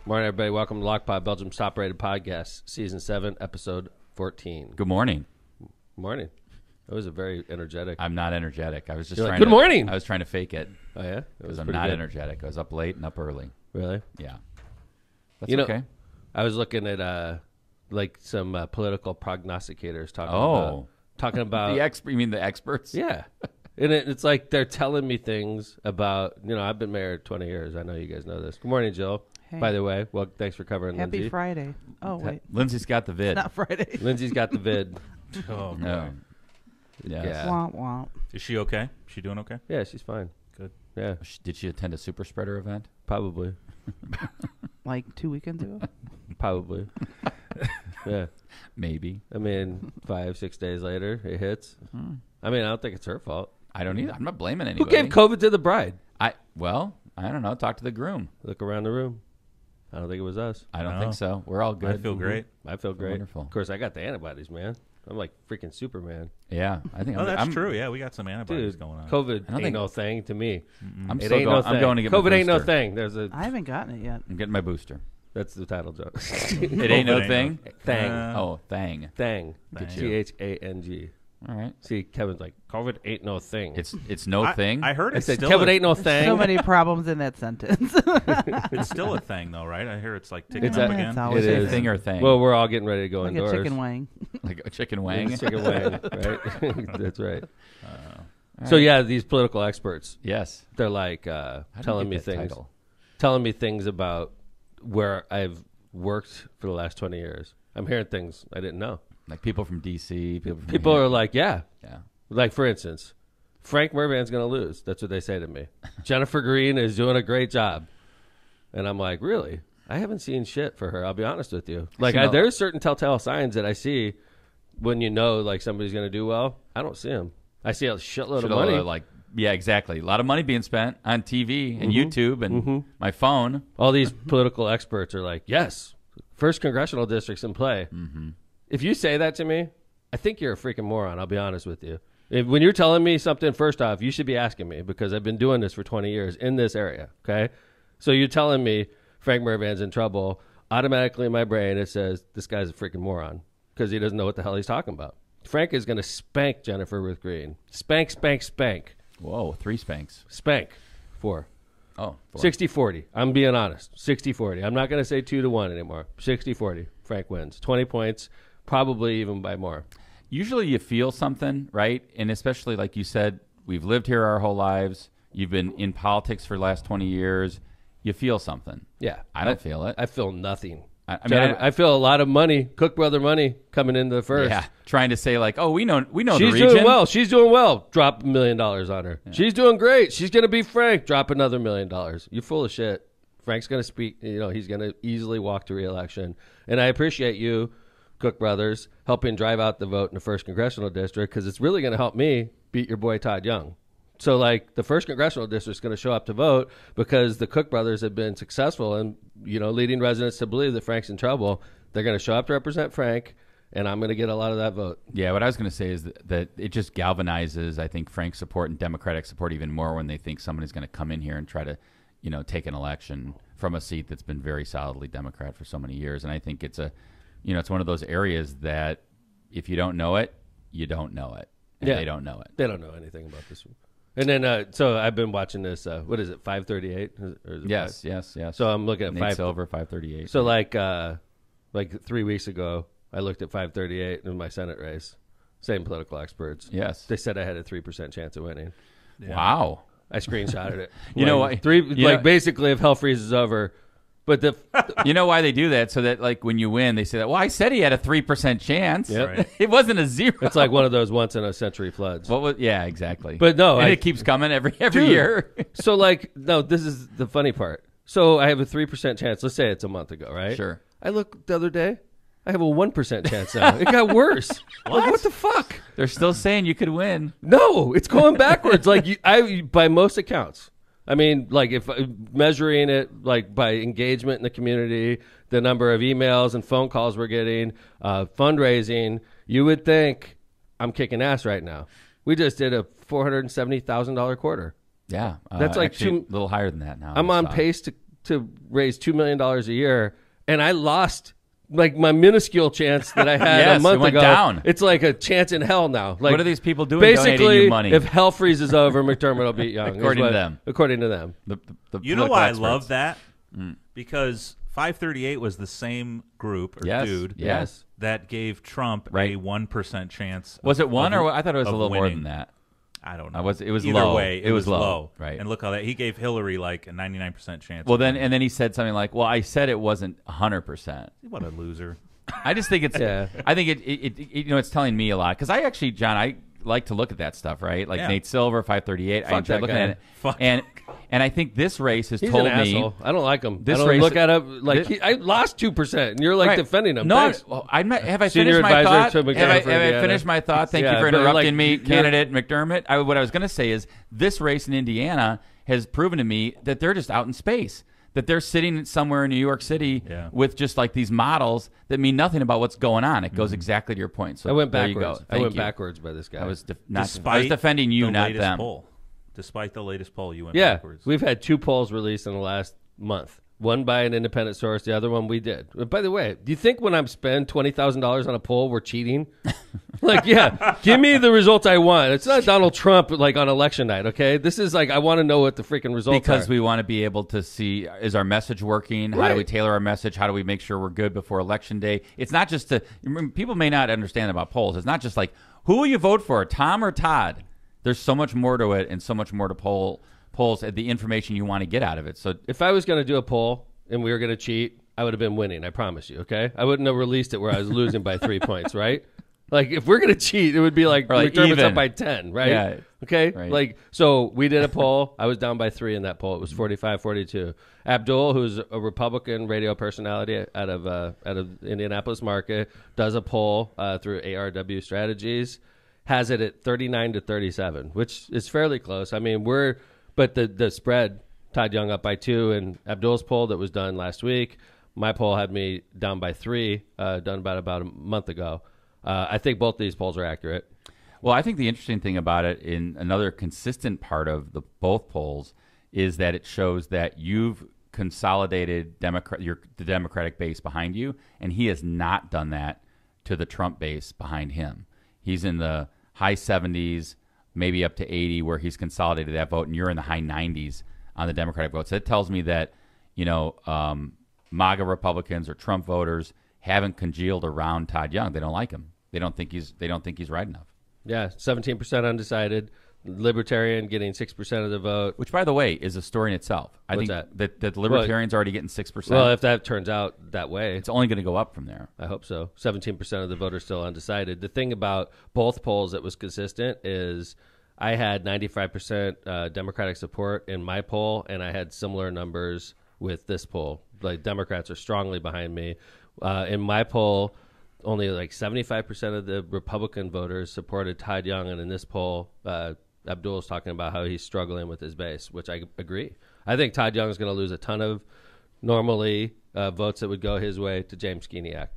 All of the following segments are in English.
Morning, everybody. Welcome to Lockpod, Belgium's top-rated podcast, Season 7, Episode 14. Good morning. Morning. That was a very energetic. I'm not energetic. I was just Good morning. I was trying to fake it. Oh, yeah? Because I'm not energetic. I was up late and up early. Really? Yeah. That's okay. I was looking at some political prognosticators talking about You mean the experts? Yeah. And it's like they're telling me things about, I've been married 20 years. I know you guys know this. Good morning, Jill. Hey. By the way, well, thanks for covering Happy Lindsay. Friday. Oh, wait. Lindsay's got the vid. Not Friday. Lindsay's got the vid. Oh, No. Yes. Yeah. Womp womp. Is she okay? She doing okay? Yeah, she's fine. Good. Yeah, Did she attend a super spreader event? probably. Like 2 weekends ago? Probably. Yeah. Maybe. I mean, 5-6 days later, it hits. I mean, I don't think it's her fault. I don't either. I'm not blaming Who anybody. gave COVID to the bride? I don't know. Talk to the groom. Look around the room. I don't think it was us. I don't No. think so. We're all good. I feel great. I feel great. Wonderful. Of course, I got the antibodies, man. I'm like freaking Superman. Yeah. I think Oh, that's I'm true. Yeah, we got some antibodies Dude, going on. COVID I don't ain't think- no thing to me. I'm It still ain't going. no thing. I'm going to get my COVID ain't no booster. thing. There's a. I haven't gotten it yet. I'm getting my booster. That's the title joke. It ain't no ain't thing. Thang. Thang. Thang. Thang. Thang. All right. See, Kevin's like, COVID ain't no thing. It's no thing. I heard I it's said, still Kevin a, ain't no thing. So many problems in that sentence. it's still a thing though, right? I hear it's like ticking It's up a- again. It's always It a is. Thing or thing. Well, we're all getting ready to go like indoors. a chicken wang. Like a chicken wang. It's chicken wang, right? That's right. So yeah, these political experts, Yes. they're like How did you telling me get that things, title? telling me things about where I've worked for the last 20 years. I'm hearing things I didn't know. Like people from DC. People are like, yeah. Yeah. Like, for instance, Frank Mervan's going to lose. That's what they say to me. Jennifer Green is doing a great job. And I'm like, really? I haven't seen shit for her. I'll be honest with you. Like, there's certain telltale signs that I see when you know, like, somebody's going to do well. I don't see them. I see a shitload of money. Yeah, exactly. A lot of money being spent on TV and YouTube and my phone. All these political experts are like, yes, first congressional district's in play. If you say that to me, I think you're a freaking moron. I'll be honest with you. When you're telling me something, first off, you should be asking me because I've been doing this for 20 years in this area, okay? So you're telling me Frank Mervan's in trouble. Automatically in my brain, it says this guy's a freaking moron because he doesn't know what the hell he's talking about. Frank is going to spank Jennifer with Green. Spank, spank, spank. Whoa, 3 spanks. Spank. 4. Oh, 4. 60-40. I'm being honest. 60-40. I'm not going to say 2-1 anymore. 60-40. Frank wins. 20 points, probably even by more. Usually you feel something, right? And especially like you said, we've lived here our whole lives. You've been in politics for the last 20 years. You feel something. Yeah. I don't feel it. I feel nothing. I feel a lot of money, Cook brother money, coming into the first. Yeah, trying to say like, oh, we know She's the region. doing well. She's doing well. Drop $1 million on her. Yeah. She's doing great. She's going to beat Frank. Drop another $1 million. You're full of shit. Frank's going to speak. He's going to easily walk to re-election. And I appreciate you, Cook brothers, helping drive out the vote in the first congressional district because it's really going to help me beat your boy Todd Young. So, like, the first congressional district is going to show up to vote because the Cook brothers have been successful in, leading residents to believe that Frank's in trouble. They're going to show up to represent Frank, and I'm going to get a lot of that vote. Yeah, what I was going to say is that it just galvanizes, I think, Frank's support and Democratic support even more when they think somebody's going to come in here and try to, take an election from a seat that's been very solidly Democrat for so many years. And I think it's it's one of those areas that if you don't know it, you don't know it. And they don't know it. They don't know anything about this one. And then, so I've been watching this, what is it, 538? Yes. So I'm looking at Nate Silver, 538. So like 3 weeks ago, I looked at 538 in my Senate race. Same political experts. Yes. They said I had a 3% chance of winning. Yeah. Wow. I screenshotted it. You know what? Basically, if hell freezes over. But you know why they do that? So that like when you win, they say that. Well, I said he had a 3% chance. Yep. Right. It wasn't a 0. it's like one of those once in a century floods. Yeah, exactly. But no, and it keeps coming every Dude, year. So no, this is the funny part. So I have a 3% chance. Let's say it's a month ago, right? Sure. I looked the other day. I have a 1% chance now. It got worse. What the fuck? They're still saying you could win. No, it's going backwards. By most accounts. I mean, like if measuring it like by engagement in the community, the number of emails and phone calls we're getting, fundraising, you would think I'm kicking ass right now. We just did a $470,000 quarter. Yeah, That's like actually a little higher than that now. I'm on pace to raise $2 million a year, and I lost like my minuscule chance that I had Yes, a month it went ago. down. It's like a chance in hell now. Like, What are these people doing donating basically, you money? if hell freezes over, McDermott will beat Young. According to them. According to them. The You know political why experts. I love that? Because 538 was the same group or Yes, dude yes. that gave Trump Right. a 1% chance. Was it one of- or I thought it was a of little more winning. than that. I don't know. It was Either low. way, It was low. Right. And look how that he gave Hillary like a 99% chance. Well, of then winning. and then he said something like, "Well, I said it wasn't 100%." What a loser. I just think it's. Yeah. I think it you know it's telling me a lot because I actually, John, I like to look at that stuff, right? Like Yeah. Nate Silver, 538. I Fuck enjoy that looking guy. at it, Fuck. and I think this race has He's told an me. asshole. I don't like him. This I don't race- look at him like this- I lost 2%, and you're like Right. defending him. No, Thanks. well, have I Senior finished my advisor thought? to Have McDermott for I Indiana. finished my thought? Thank Yeah, you for but, interrupting like, me, you're- candidate McDermott. What I was going to say is this race in Indiana has proven to me that they're just out in space. That they're sitting somewhere in New York City Yeah. with just like these models that mean nothing about what's going on. It goes exactly to your point. So I went there backwards. you go. I Thank went you. backwards by this guy. I was Despite defending you, the not latest them. poll. Despite the latest poll, you went Yeah, backwards. we've had 2 polls released in the last month. One by an independent source, the other one we did. By the way, do you think when I'm spend $20,000 on a poll, we're cheating? Like, yeah, give me the results I want. It's not Donald Trump like on election night, okay? This is like I want to know what the freaking results Because are. we want to be able to see, is our message working? How do Right. we tailor our message? How do we make sure we're good before Election Day? It's not just people may not understand about polls. It's not just like, who will you vote for, Tom or Todd? There's so much more to it and so much more to polls, the information you want to get out of it. So If I was going to do a poll and we were going to cheat, I would have been winning. I promise you. Okay, I wouldn't have released it where I was losing by 3 points. Right? Like if we're going to cheat, it would be like, Or like McDermott's even. up by 10. Right? Yeah. Okay. Right. Like so, we did a poll. I was down by 3 in that poll. It was 45-42. Abdul, who's a Republican radio personality out of Indianapolis market, does a poll through ARW Strategies. Has it at 39-37, which is fairly close. I mean, but the spread, Todd Young up by 2, and Abdul's poll that was done last week, my poll had me down by 3, done about a month ago. I think both these polls are accurate. Well, I think the interesting thing about it, in another consistent part of both polls, is that it shows that you've consolidated the Democratic base behind you, and he has not done that to the Trump base behind him. He's in the high 70s, maybe up to 80, where he's consolidated that vote, and you're in the high 90s on the Democratic vote. So it tells me that, MAGA Republicans or Trump voters haven't congealed around Todd Young. They don't like him. They don't think he's right enough. Yeah, 17% undecided. Libertarian getting 6% of the vote. Which, by the way, is a story in itself. I What's think that? the Libertarians are already getting 6%. Well, if that turns out that way, it's only going to go up from there. I hope so. 17% of the voters still undecided. The thing about both polls that was consistent is I had 95% Democratic support in my poll, and I had similar numbers with this poll. Like Democrats are strongly behind me. In my poll, only like 75% of the Republican voters supported Todd Young, and in this poll, Abdul's talking about how he's struggling with his base, which I agree. I think Todd Young is going to lose a ton of normally votes that would go his way to James Skiniak.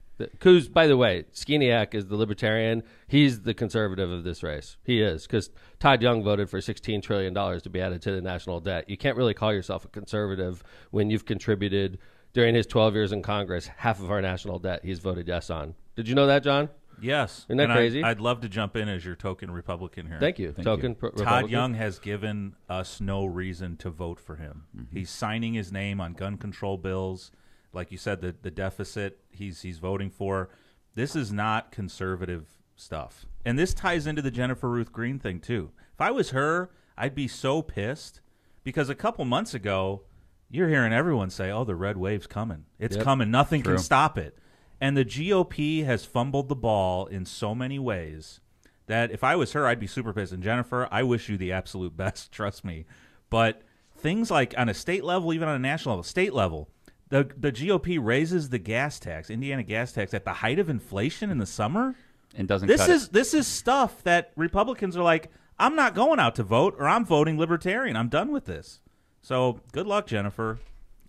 Who's, by the way, Skiniak is the Libertarian. He's the conservative of this race. He is, because Todd Young voted for $16 trillion to be added to the national debt. You can't really call yourself a conservative when you've contributed, during his 12 years in Congress, half of our national debt he's voted yes on. Did you know that, John? Yes. Isn't that And crazy? I'd love to jump in as your token Republican here. Thank you. Todd Young has given us no reason to vote for him. Mm-hmm. He's signing his name on gun control bills. Like you said, the deficit he's voting for. This is not conservative stuff. And this ties into the Jennifer Ruth Green thing, too. If I was her, I'd be so pissed because a couple months ago, you're hearing everyone say, oh, the red wave's coming. It's coming. Nothing can stop it. And the GOP has fumbled the ball in so many ways that if I was her, I'd be super pissed. And Jennifer, I wish you the absolute best, trust me. But things like on a state level, even on a national level, state level, the GOP raises the gas tax, Indiana gas tax, at the height of inflation in the summer. And doesn't This cut is it. this is stuff that Republicans are like, I'm not going out to vote, or I'm voting Libertarian. I'm done with this. So good luck, Jennifer.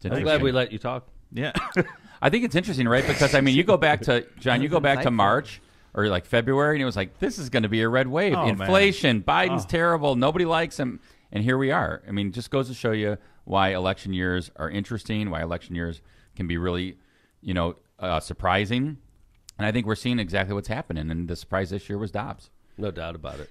I'm glad we let you talk. Yeah. I think it's interesting, right? Because, I mean, you go back to, John, you go back to March or like February, and it was like, this is going to be a red wave. Oh, Inflation, man. Biden's terrible, nobody likes him. And here we are. I mean, just goes to show you why election years are interesting, why election years can be really, surprising. And I think we're seeing exactly what's happening. And the surprise this year was Dobbs. No doubt about it.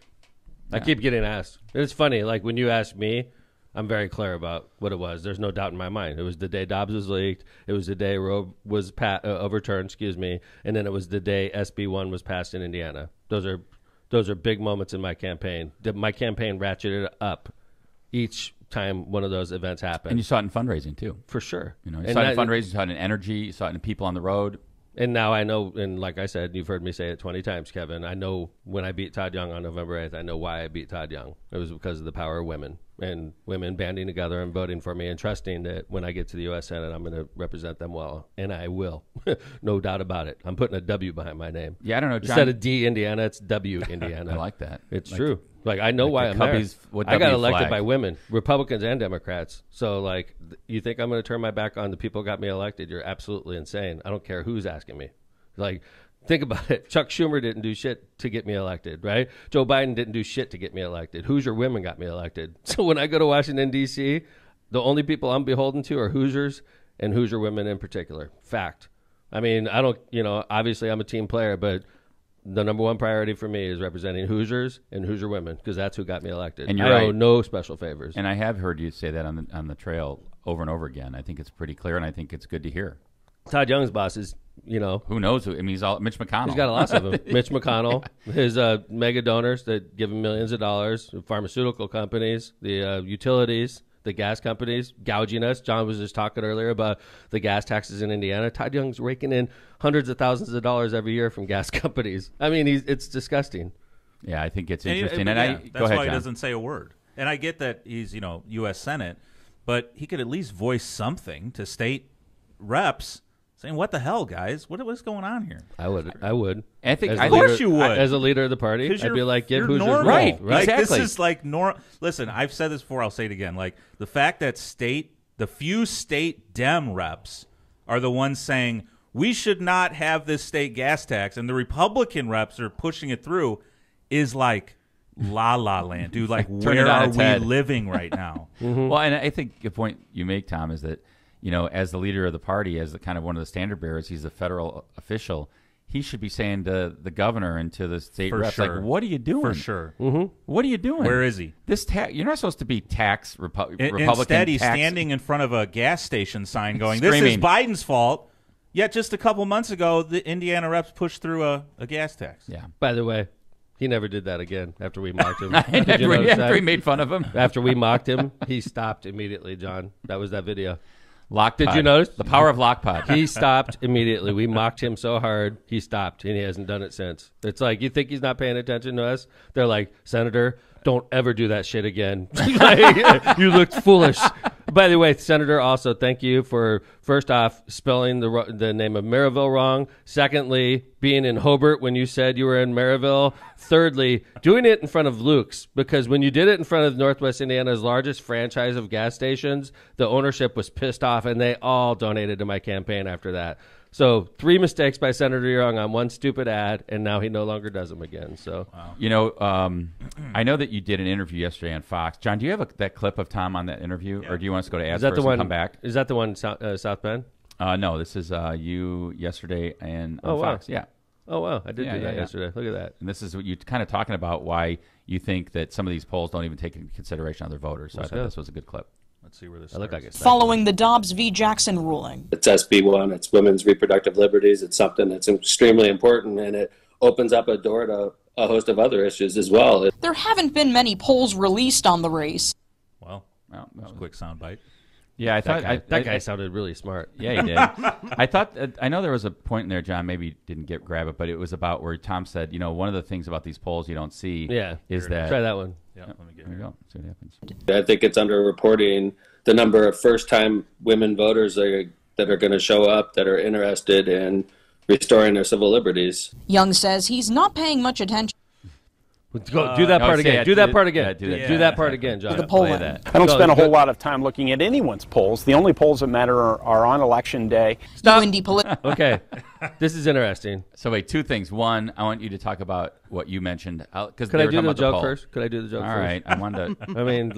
Yeah. I keep getting asked. It's funny. Like when you ask me, I'm very clear about what it was. There's no doubt in my mind. It was the day Dobbs was leaked. It was the day Roe was overturned. And then it was the day SB1 was passed in Indiana. Those are big moments in my campaign. My campaign ratcheted up each time one of those events happened. And you saw it in fundraising too, for sure. You saw it in fundraising. You saw it in energy. You saw it in people on the road. And now I know, and like I said, you've heard me say it 20 times, Kevin. I know when I beat Todd Young on November 8th, I know why I beat Todd Young. It was because of the power of women and women banding together and voting for me and trusting that when I get to the U.S. Senate, I'm going to represent them well. And I will. No doubt about it. I'm putting a W behind my name. Yeah, I don't know, John. Instead of D, Indiana, it's W, Indiana. I like that. It's true. Like, I know why I'm there. I got elected by women, Republicans and Democrats. So, like, you think I'm going to turn my back on the people who got me elected? You're absolutely insane. I don't care who's asking me. Like, think about it. Chuck Schumer didn't do shit to get me elected, right? Joe Biden didn't do shit to get me elected. Hoosier women got me elected. So when I go to Washington, D.C., the only people I'm beholden to are Hoosiers and Hoosier women in particular. Fact. I mean, I don't, obviously I'm a team player, but the number one priority for me is representing Hoosiers and Hoosier women because that's who got me elected. And I owe no special favors. And I have heard you say that on the trail over and over again. I think it's pretty clear, and I think it's good to hear. Todd Young's boss is, who knows who? I mean, he's all Mitch McConnell. He's got lots of them. Mitch McConnell, his mega donors that give him millions of dollars, pharmaceutical companies, the utilities, the gas companies gouging us. John was just talking earlier about the gas taxes in Indiana. Todd Young's raking in hundreds of thousands of dollars every year from gas companies. I mean, it's disgusting. Yeah, I think it's interesting. That's go ahead, why he John. doesn't say a word. And I get that he's, U.S. Senate, but he could at least voice something to state reps saying, what the hell, guys? What is going on here? I would. I think, of course you would. As a leader of the party, I'd be like, give Hoosiers normal. Right, Like, exactly. this is like normal. Listen, I've said this before. I'll say it again. Like, the fact that the few state Dem reps are the ones saying, we should not have this state gas tax, and the Republican reps are pushing it through is like la la land. Dude, like, where are we living right now? Mm-hmm. Well, and I think the point you make, Tom, is that, as the leader of the party, as the kind of one of the standard bearers, he's a federal official. He should be saying to the governor and to the state reps, like, what are you doing? For sure. Mm-hmm. What are you doing? Where is he? You're not supposed to be Republican. Instead, he's standing in front of a gas station sign going, screaming. This is Biden's fault. Yet just a couple months ago, the Indiana reps pushed through a gas tax. Yeah. By the way, he never did that again after we mocked him. After he made fun of him. After we mocked him, he stopped immediately, John. That was that video. Lockpod. Did you notice? The power of Lockpod. He stopped immediately. We mocked him so hard, he stopped, and he hasn't done it since. It's like, you think he's not paying attention to us? They're like, Senator, don't ever do that shit again. You looked foolish. By the way, Senator, also thank you for, first off, spelling the name of Maryville wrong. Secondly, being in Hobart when you said you were in Maryville. Thirdly, doing it in front of Luke's, because when you did it in front of Northwest Indiana's largest franchise of gas stations, the ownership was pissed off, and they all donated to my campaign after that. So 3 mistakes by Senator Young on one stupid ad, and now he no longer does them again. So, wow. I know that you did an interview yesterday on Fox. John, do you have that clip of Tom on that interview, or do you want us to go to ads first and come back? Is that the one South Bend? No, this is you yesterday and on Fox. Yeah. Oh, wow. I did do that yesterday. Look at that. And this is what you're kind of talking about, why you think that some of these polls don't even take into consideration other voters. So I thought this was a good clip. Let's see where this starts. Following the Dobbs v. Jackson ruling. It's SB1. It's women's reproductive liberties. It's something that's extremely important, and it opens up a door to a host of other issues as well. There haven't been many polls released on the race. Well, that was a quick soundbite. Yeah, I thought that guy sounded really smart. Yeah, he did. I know there was a point in there, John, maybe you didn't grab it, but it was about where Tom said, one of the things about these polls you don't see is that. Try that one. Yeah, let me get there you go. See what happens. I think it's underreporting the number of first-time women voters that are going to show up that are interested in restoring their civil liberties. Young says he's not paying much attention. Go, do that part again. Do that part again. Do that part again, John. The polling. I don't spend a whole lot of time looking at anyone's polls. The only polls that matter are on Election Day. Stop. Okay. This is interesting. So wait, 2 things. One, I want you to talk about what you mentioned. Could I do the joke first? Could I do the joke first? All right. I wanted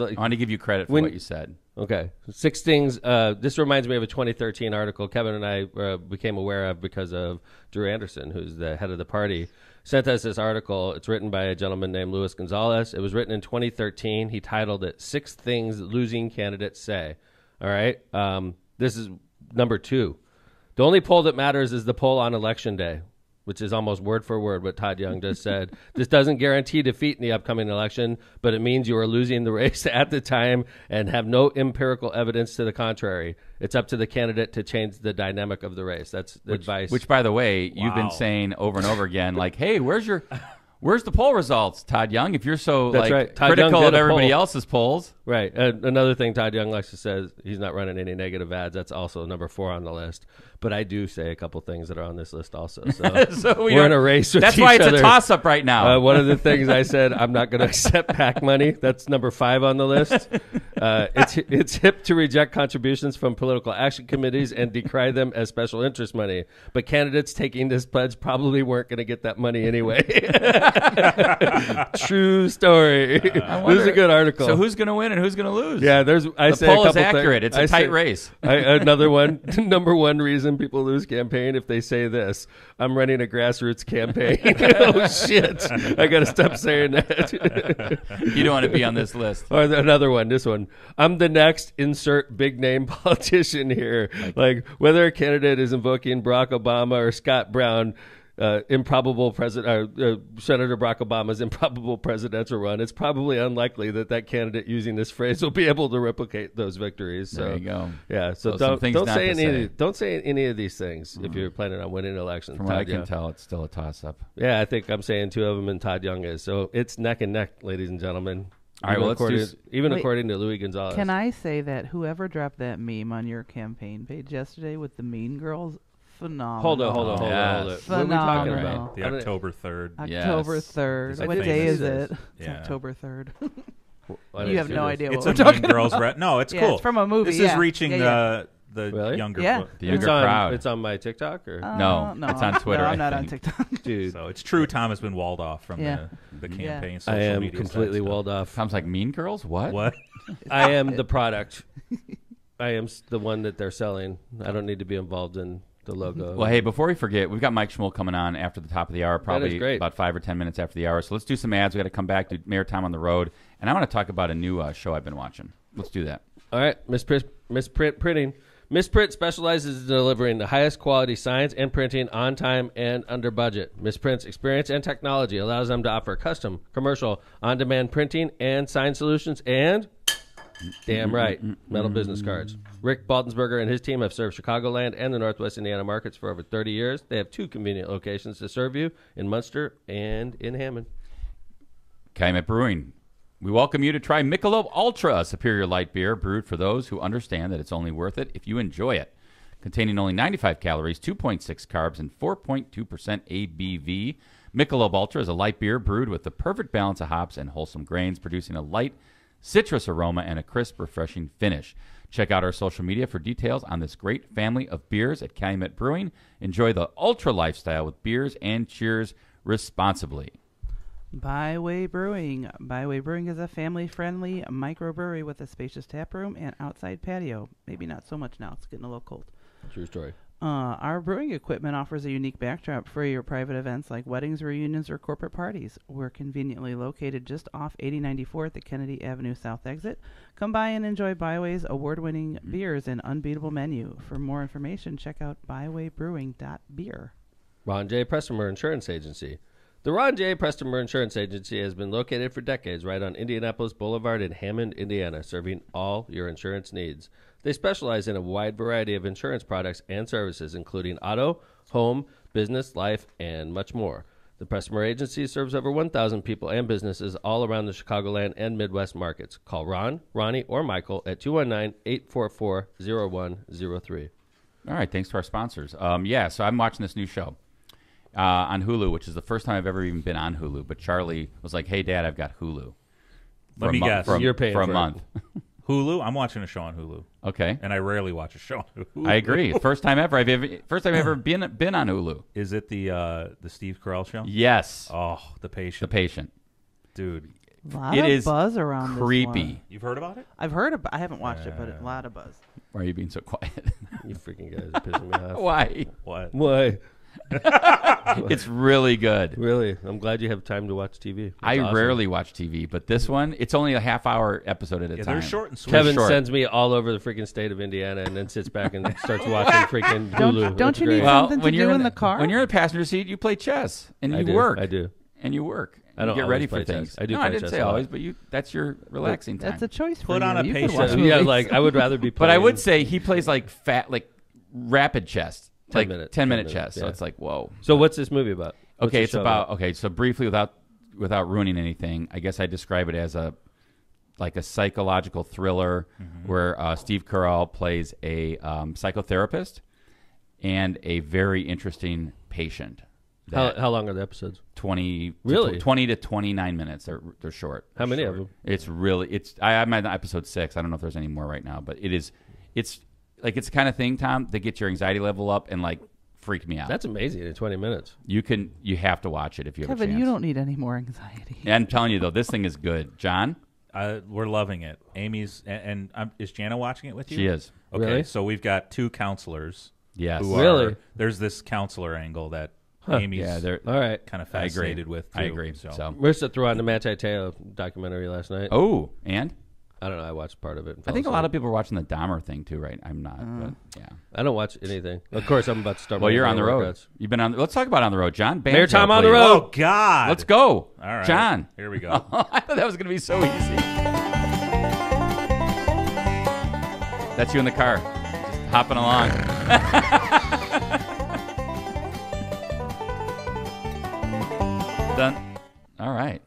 to give you credit for what you said. Okay. 6 things. This reminds me of a 2013 article Kevin and I became aware of because of Drew Anderson, who's the head of the party, sent us this article. It's written by a gentleman named Luis Gonzalez. It was written in 2013. He titled it 6 Things Losing Candidates Say. All right. This is number 2. The only poll that matters is the poll on Election Day, which is almost word for word what Todd Young just said. This doesn't guarantee defeat in the upcoming election, but it means you are losing the race at the time and have no empirical evidence to the contrary. It's up to the candidate to change the dynamic of the race. That's the advice. Which, by the way, you've been saying over and over again, like, hey, where's the poll results, Todd Young? If you're so That's right. Todd critical Young of did a everybody poll. else's polls. Right. Another thing Todd Young likes to say is he's not running any negative ads. That's also number 4 on the list. But I do say a couple things that are on this list also. So, So we're in a race with That's each why it's other. a toss-up right now. One of the things I said, I'm not going to accept PAC money. That's number 5 on the list. It's hip to reject contributions from political action committees and decry them as special interest money. But candidates taking this pledge probably weren't going to get that money anyway. True story. This is a good article. So who's going to win and who's going to lose? Yeah, I the say poll a is couple accurate. It's a tight race. Another one, number 1 reason people lose campaign if they say this: I'm running a grassroots campaign. Oh shit! I got to stop saying that. You don't want to be on this list. Or another one, this one: I'm the next insert big name politician here. Like whether a candidate is invoking Barack Obama or Scott Brown. Improbable Senator Barack Obama's improbable presidential run. It's probably unlikely that candidate using this phrase will be able to replicate those victories. So, There you go. Yeah. So some things not to say. don't say any of these things if you're planning on winning elections. From what I Todd can Young. tell, it's still a toss-up. Yeah, I think I'm saying 2 of them, and Todd Young is. So it's neck and neck, ladies and gentlemen. All right, well, let's do even Wait, according to Louis Gonzalez. Can I say that whoever dropped that meme on your campaign page yesterday with the Mean Girls, phenomenal. Hold on. What are we talking Phenomenal. about? The October 3rd. October Yes. 3rd. I What think day it is is. it? It's Yeah. October 3rd. I You have didn't no see idea this. what It's we're a Mean talking Girls. about. No, it's Yeah, cool. it's from a movie, This yeah. is reaching Yeah, the Really? younger. Yeah. The younger It's on, crowd. It's on my TikTok or No, it's on Twitter, No, I I'm not think. on TikTok. dude. So it's true. Tom has been walled off from Yeah. the Yeah. campaign. Social I am media completely stuff. walled off. Sounds like Mean Girls? What? What? I am the product. I am the one that they're selling. I don't need to be involved in the logo. Well, hey, before we forget, we've got Mike Schmuhl coming on after the top of the hour, probably great. about 5 or 10 minutes after the hour. So let's do some ads. We got to come back to Mayor Tom on the Road, and I want to talk about a new show I've been watching. Let's do that. All right, Misprint Printing. Misprint specializes in delivering the highest quality signs and printing on time and under budget. Misprint's experience and technology allows them to offer custom, commercial, on-demand printing and sign solutions and... Damn right. Metal business cards. Rick Baltensberger and his team have served Chicagoland and the Northwest Indiana markets for over 30 years. They have 2 convenient locations to serve you in Munster and in Hammond. Calumet Brewing. We welcome you to try Michelob Ultra, a superior light beer brewed for those who understand that it's only worth it if you enjoy it. Containing only 95 calories, 2.6 carbs, and 4.2% ABV, Michelob Ultra is a light beer brewed with the perfect balance of hops and wholesome grains, producing a light citrus aroma and a crisp, refreshing finish. Check out our social media for details on this great family of beers at Calumet Brewing. Enjoy the ultra lifestyle with beers and cheers responsibly. Byway Brewing. Byway Brewing is a family-friendly microbrewery with a spacious tap room and outside patio. Maybe not so much now. It's getting a little cold. True story. Our brewing equipment offers a unique backdrop for your private events like weddings, reunions, or corporate parties. We're conveniently located just off 8094 at the Kennedy Avenue South exit. Come by and enjoy Byway's award-winning beers and unbeatable menu. For more information, check out bywaybrewing.beer. Ron J. Pressimer Insurance Agency. The Ron J. Pressimer Insurance Agency has been located for decades right on Indianapolis Boulevard in Hammond, Indiana, serving all your insurance needs. They specialize in a wide variety of insurance products and services, including auto, home, business, life, and much more. The Pressimer Agency serves over 1,000 people and businesses all around the Chicagoland and Midwest markets. Call Ron, Ronnie, or Michael at 219-844-0103. All right, thanks to our sponsors. So I'm watching this new show on Hulu, which is the first time I've ever even been on Hulu. But Charlie was like, "Hey, Dad, I've got Hulu." Let me guess. You're paying for a for it. month. Hulu. I'm watching a show on Hulu, Okay, and I rarely watch a show on Hulu. I agree. First time ever. First time ever been on Hulu. Is it the Steve Carell show? Yes, Oh, The Patient. The Patient. Dude. A lot It of is buzz around this creepy. one. You've heard about it? I've heard about. I haven't watched it, but a lot of buzz. Why are you being so quiet? You freaking guys are pissing me off. Why? What? Why? It's really good. Really? I'm glad you have time to watch TV. That's I awesome. rarely watch TV, but this one, it's only a half-hour episode at a Yeah, time. they're short and sweet. Kevin short. sends me all over the freaking state of Indiana and then sits back and starts watching freaking Hulu. Don't That's you need great. something to do in the car? When you're in the passenger seat, you play chess and I you do, work. I do. And you work. I don't you get ready always for play things. chess. I do No, play I didn't chess say a lot. always, but that's your relaxing time. That's a choice. Put for on you. a You could patient. watch Yeah, movies. like I would rather be But playing. I would say he plays like rapid chess. 10 Like minute- 10-minute 10 chess. yeah. So it's like, whoa. So what's this movie about? What's Okay, the it's show about so briefly without ruining anything, I guess I describe it as a psychological thriller where Steve Carell plays a psychotherapist and a very interesting patient. How long are the episodes? 20 Really? 20 to 29 minutes. They're short. How many of them? I'm at episode 6. I don't know if there's any more right now, but it's like it's the kind of thing, Tom, that gets your anxiety level up and like freak me out. That's amazing in 20 minutes. You have to watch it if you have a Kevin, chance. you don't need any more anxiety. And I'm telling you though, this thing is good. John, We're loving it. Amy's and is Jana watching it with you? she is. Okay, Really? so we've got 2 counselors. Yes. Who Really? There's this counselor angle that Amy's Yeah, they're All right. kind of I agree. fascinated with. Too, I agree. So. So. Marissa threw on the Manti Te'o documentary last night. Oh, and I don't know. I watched part of it. And I fell think a asleep. lot of people are watching the Dahmer thing too, right? I'm not, but yeah. I don't watch anything. Of course, I'm about to start. Well, my you're on the daily road. workouts. You've been on. Let's talk about on the road, John. Mayor Banjo, Tom on the please. road. Oh God! Let's go. All right, John. Here we go. I thought that was going to be so easy. That's you in the car, just hopping along. Done. All right.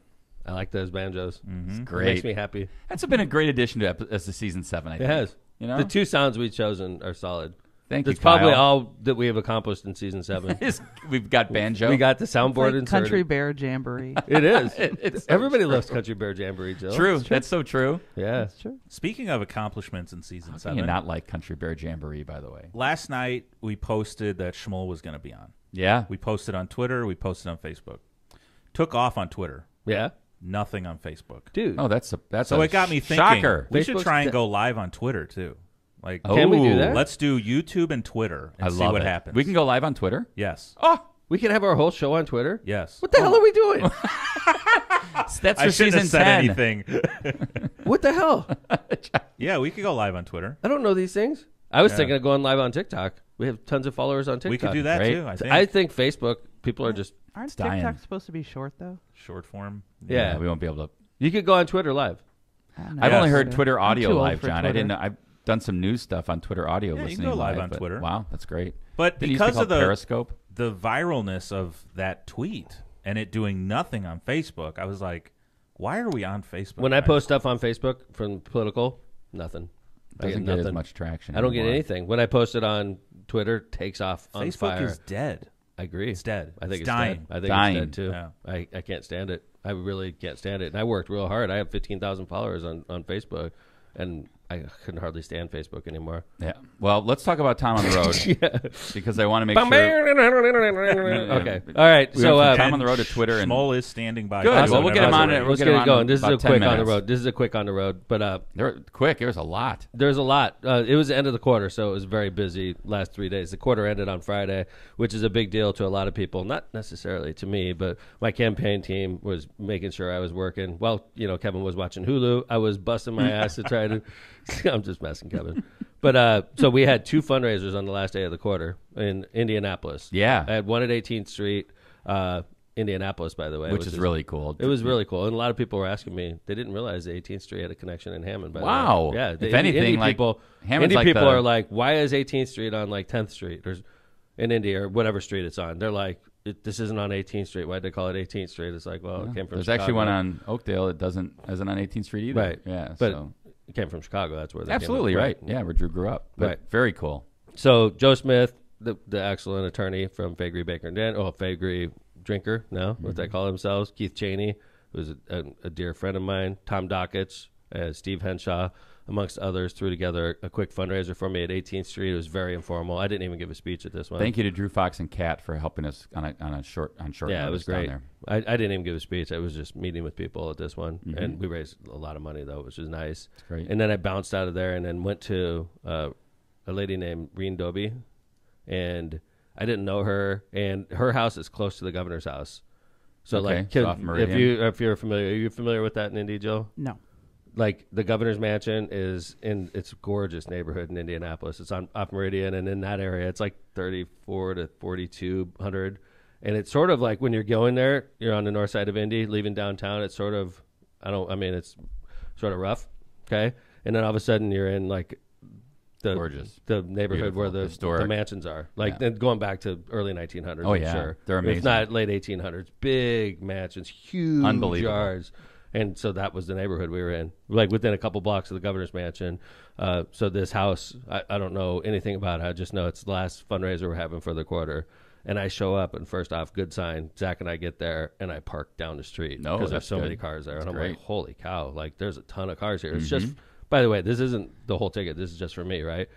I like those banjos. It's It great. makes me happy. That's been a great addition to as the season 7. I think. It has. You know, The 2 sounds we've chosen are solid. Thank you. That's probably Kyle. all that we have accomplished in season 7. We've got banjo. We got the It's soundboard like inserted. Country Bear Jamboree. It is. It's so Everybody true. loves Country Bear Jamboree, Jill. True. That's so true. Yeah. That's true. Speaking of accomplishments in season How can 7, you not like Country Bear Jamboree, by the way? last night we posted that Schmuhl was going to be on. Yeah. We posted on Twitter. We posted on Facebook. Took off on Twitter. Yeah. Nothing on Facebook. Dude. Oh, that's So a it got me thinking. shocker. We should Facebook's try and de- go live on Twitter too. Like, Oh. Can we do that? let's do YouTube and Twitter and I see love what it. happens. We can go live on Twitter. Yes. Oh, We can have our whole show on Twitter? Yes. What the hell are we doing? that's I for shouldn't season have said 10. anything. What the hell? Yeah, we could go live on Twitter. I don't know these things. I was Yeah. thinking of going live on TikTok. We have tons of followers on TikTok. We could do that Right? too. I think. I think Facebook, people are just... Aren't dying. TikToks supposed to be short though? Short form. Yeah. We won't be able to. You could go on Twitter live. I've only heard Twitter. Twitter I'm audio too old live, for John. I Twitter. didn't know. I've done some news stuff on Twitter audio Yeah, you can listening go live on but- Twitter. Wow, that's great. But Didn't it used to be because of called the Periscope. the viralness of that tweet and it doing nothing on Facebook, I was like, why are we on Facebook? When I guys? post stuff on Facebook from political, nothing. I get Doesn't get nothing. as much traction. I don't get anymore. anything. When I post it on Twitter, takes off on Facebook fire. is dead. I agree. It's dead. I think it's dying. dead. I think Dying. it's dead too. Yeah. I can't stand it. I really can't stand it. And I worked real hard. I have 15,000 followers on Facebook, and I couldn't hardly stand Facebook anymore. Yeah. Well, let's talk about Tom on the road Yeah. because I want to make sure. Okay. All right. We So went from Tom And on the road to Twitter and Schmuhl is standing by. Good. also Well, we'll get him on whenever it. we're We'll let's get get him it on going. in This is about a 10 quick on the minutes. road. This is a quick on the road. But They're quick. It was a lot. there's a lot. It was the end of the quarter, so it was very busy last 3 days. The quarter ended on Friday, which is a big deal to a lot of people. Not necessarily to me, but my campaign team was making sure I was working. Well, Kevin was watching Hulu. I was busting my ass to try to. I'm just messing, Kevin. But so we had 2 fundraisers on the last day of the quarter in Indianapolis. Yeah. I had one at 18th Street, Indianapolis, by the way, Which is really cool. It was really cool, and a lot of people were asking me. They didn't realize the 18th Street had a connection in Hammond. By the Wow. way. Yeah. If the anything, indie like, people, Hammond's indie like people the- are like, why is 18th Street on like 10th Street or in Indy or whatever street it's on? They're like, this isn't on 18th Street. Why'd they call it 18th Street? It's like, well, it came from There's Chicago. actually one on Oakdale. It isn't on 18th Street either. Right. Yeah. But so. it came from Chicago. That's where they Absolutely came from. right. Yeah, where Drew grew up. But Right. very cool. So Joe Smith, the excellent attorney from Faegre Baker and Dan, Faegre Drinker now, what they call themselves. Keith Cheney, who's a dear friend of mine. Tom Dockich, Steve Henshaw, amongst others, threw together a quick fundraiser for me at 18th Street. It was very informal. I didn't even give a speech at this one. Thank you to Drew Fox and Kat for helping us on short Yeah, it was notice down great. there. I didn't even give a speech. I was just meeting with people at this one, Mm-hmm. and we raised a lot of money though, which was nice. That's great. And then I bounced out of there and then went to a lady named Reen Doby, and I didn't know her, and her house is close to the governor's house. So Okay, like, so off Meridian. if you're familiar, are you familiar with that in Indy, Jill? No. Like the governor's mansion is it's a gorgeous neighborhood in Indianapolis. It's on off Meridian, and in that area, it's like 34 to 4,200, and it's sort of like when you're going there, you're on the north side of Indy, leaving downtown. It's sort of it's sort of rough, okay, and then all of a sudden you're in like Gorgeous. the neighborhood where the Historic. mansions are, like then going back to early 1900s. Oh, I'm yeah. sure. They're amazing. If not late 1800s, big mansions, huge Unbelievable. yards. And so that was the neighborhood we were in, like within a couple blocks of the governor's mansion. So this house, I don't know anything about it. I just know it's the last fundraiser we're having for the quarter. And I show up, and first off, good sign. Zach and I get there, and I park down the street No, because there's that's so good. many cars there. That's and I'm great. like, holy cow, like there's a ton of cars here. It's just, by the way, this isn't the whole ticket. This is just for me, right?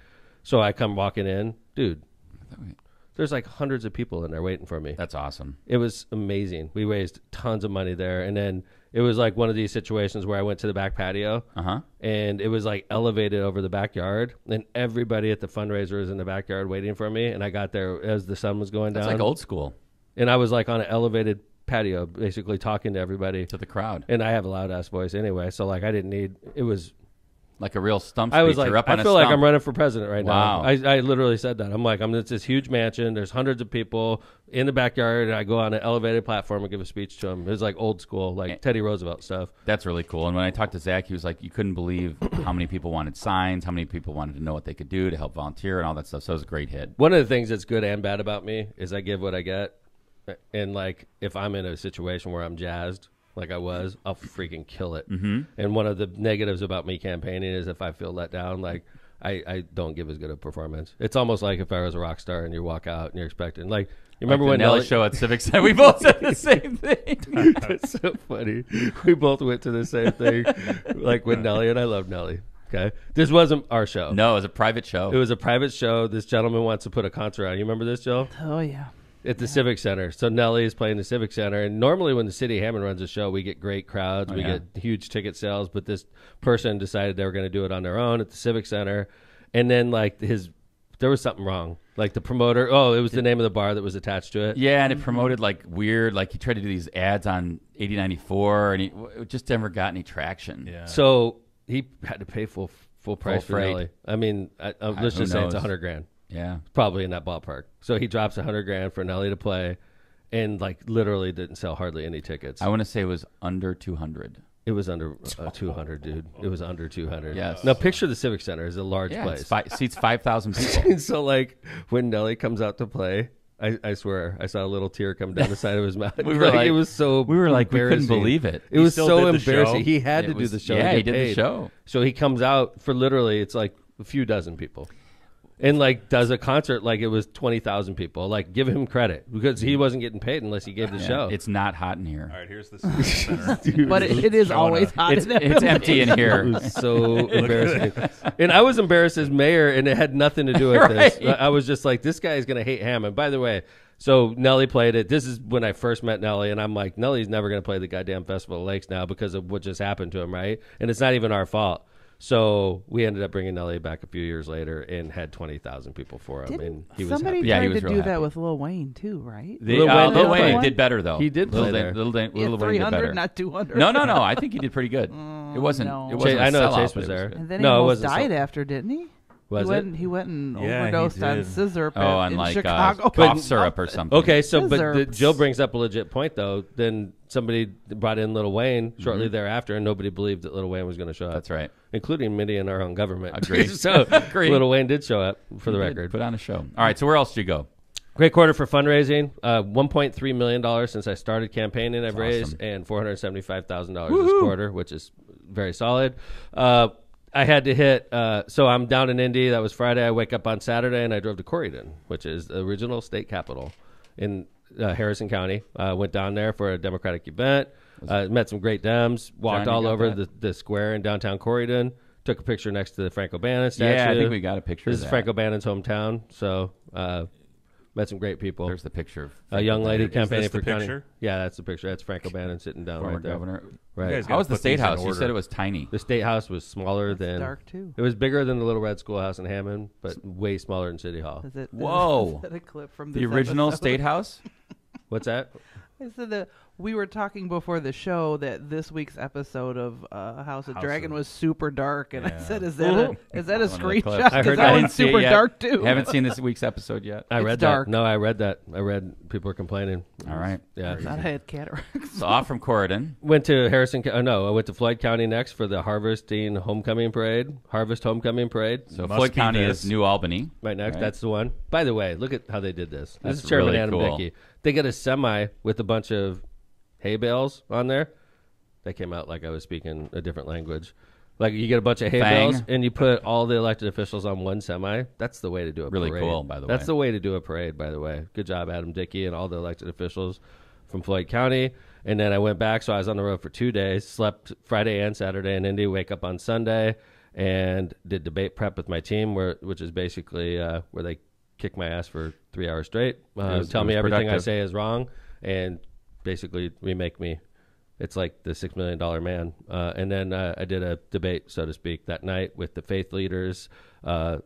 So I come walking in, dude, there's like hundreds of people in there waiting for me. That's awesome. It was amazing. We raised tons of money there. And then it was like one of these situations where I went to the back patio and it was like elevated over the backyard, and everybody at the fundraiser was in the backyard waiting for me. And I got there as the sun was going That's down. like old school. And I was like on an elevated patio, basically talking to everybody. To the crowd. And I have a loud ass voice anyway. So like I didn't need, it was, Like a real stump speech. I was like, You're up I on a feel like stump. I'm running for president right Wow. now. I literally said that. I'm like, it's this huge mansion. There's hundreds of people in the backyard, and I go on an elevated platform and give a speech to them. It was like old school, like Teddy Roosevelt stuff. That's really cool. And when I talked to Zach, he was like, you couldn't believe how many people wanted signs, how many people wanted to know what they could do to help volunteer and all that stuff. So it was a great hit. One of the things that's good and bad about me is I give what I get. And like, if I'm in a situation where I'm jazzed, like I was, I'll freaking kill it. Mm-hmm. And one of the negatives about me campaigning is if I feel let down, like I don't give as good a performance. It's almost like if I was a rock star and you walk out and you're expecting, like, you remember like when the Nelly Nelly show at Civic Center? We both said the same thing. That's so funny. We both went to the same thing, like with Nelly, and I love Nelly. Okay, this wasn't our show. No, it was a private show. It was a private show. This gentleman wants to put a concert on. You remember this, Jill? Oh, yeah. At the Civic Center. So Nelly is playing the Civic Center. And normally when the city Hammond runs a show, we get great crowds. We get huge ticket sales. But this person decided they were going to do it on their own at the Civic Center. And then like there was something wrong. Like the promoter, it was the name of the bar that was attached to it. Yeah, and it promoted like weird, like he tried to do these ads on 8094 and it just never got any traction. Yeah. So he had to pay full price for freight. Nelly. I mean, let's who just say it's knows? $100,000. Yeah. Probably in that ballpark. So he drops $100,000 for Nelly to play, and like literally didn't sell hardly any tickets. I want to say it was under 200. It was under 200, dude. It was under 200. Yes. Now picture the Civic Center as a large Yeah, place. it's seats 5,000 people. So like when Nelly comes out to play, I swear I saw a little tear come down the side of his mouth. We were like- it was so we were like, we couldn't embarrassing. believe it. It was still so did the embarrassing. show? He had It to do was- the show. yeah, to he get did the paid. show. So he comes out for literally it's like a few dozen people. And like does a concert like it was 20,000 people. Like give him credit because he wasn't getting paid unless he gave the show. It's not hot in here. All right, here's the Civic Center. But it is Showing always up. hot It's, in that it's building. empty in here. It was so embarrassing. And I was embarrassed as mayor, and it had nothing to do with this. Right. I was just like, this guy is going to hate Hammond. By the way, so Nelly played it. This is when I first met Nelly, and I'm like, Nelly's never going to play the goddamn Festival of Lakes now because of what just happened to him, right? And it's not even our fault. So we ended up bringing Nelly back a few years later and had 20,000 people for him, and he was Somebody happy. Yeah, he tried was to real do happy. that with Lil Wayne too, right? Lil Wayne Lil did Wayne play. did better though. He did play there. Lil Wayne Yeah, did 300, better. not 200. No. I think he did pretty good. It wasn't. no. It wasn't. I know a sellout, Chase but was it there. good. And then he No, it almost wasn't died so- after, didn't he? Was it? He went and Yeah, he overdosed on did. scissor on in like Chicago. cough syrup or something. Okay, so but Scissors. Jill brings up a legit point though. Then somebody brought in Lil Wayne shortly thereafter, and nobody believed that Lil Wayne was going to show up. That's right. Including Mindy and our own government. Agreed. So Agreed. Lil Wayne did show up for the He did record. put on a show. All right. So where else did you go? Great quarter for fundraising. $1.3 million since I started campaigning. I've raised, and $475,000 this quarter, which is very solid. I had to hit, so I'm down in Indy. That was Friday. I wake up on Saturday, and I drove to Corydon, which is the original state capital in Harrison County. Went down there for a Democratic event. Met some great Dems. Walked John, you all got over that? the square in downtown Corydon. Took a picture next to the Frank O'Bannon statue. Yeah, I think we got a picture This of is that. Frank O'Bannon's hometown, so met some great people. There's the picture. A young lady Is campaigning this for the county. picture? Yeah, that's the picture. That's Frank O'Bannon sitting down Former right there. governor. Right. You guys How was the put these in State House? You order. said it was tiny. The State House was smaller than. dark too. It was bigger than the Little Red Schoolhouse in Hammond, but way smaller than City Hall. Is it, Whoa. Is that a clip from The this original episode? State House? What's that? I said that we were talking before the show that this week's episode of House of Dragon was super dark, and I Yeah. said, "Is that a One of the screenshot? clips. I Because heard that that. one's super yet. dark too." Haven't seen this week's episode yet. I It's read dark. that. No, I read that. I read people were complaining. All right. Yeah. I thought I had cataracts. So off from Corridon. Went to I went to Floyd County next for the Harvest Homecoming Parade. So Must Floyd be County this. is New Albany. Right next. Right. That's the one. By the way, look at how they did this. This That's is Chairman really Adam cool. Dickey. They get a semi with a bunch of hay bales on there. They came out like I was speaking a different language. Like you get a bunch of hay Thang. bales and you put all the elected officials on one semi. That's the way to do a Really parade. cool, by the way. That's the way to do a parade, by the way. Good job, Adam Dickey and all the elected officials from Floyd County. And then I went back, so I was on the road for 2 days, slept Friday and Saturday in Indy, wake up on Sunday, and did debate prep with my team, which is basically where they kick my ass for 3 hours straight, tell me everything I productive. say is wrong, and basically remake me. It's like the $6 Million Man. And then I did a debate, so to speak, that night with the faith leaders at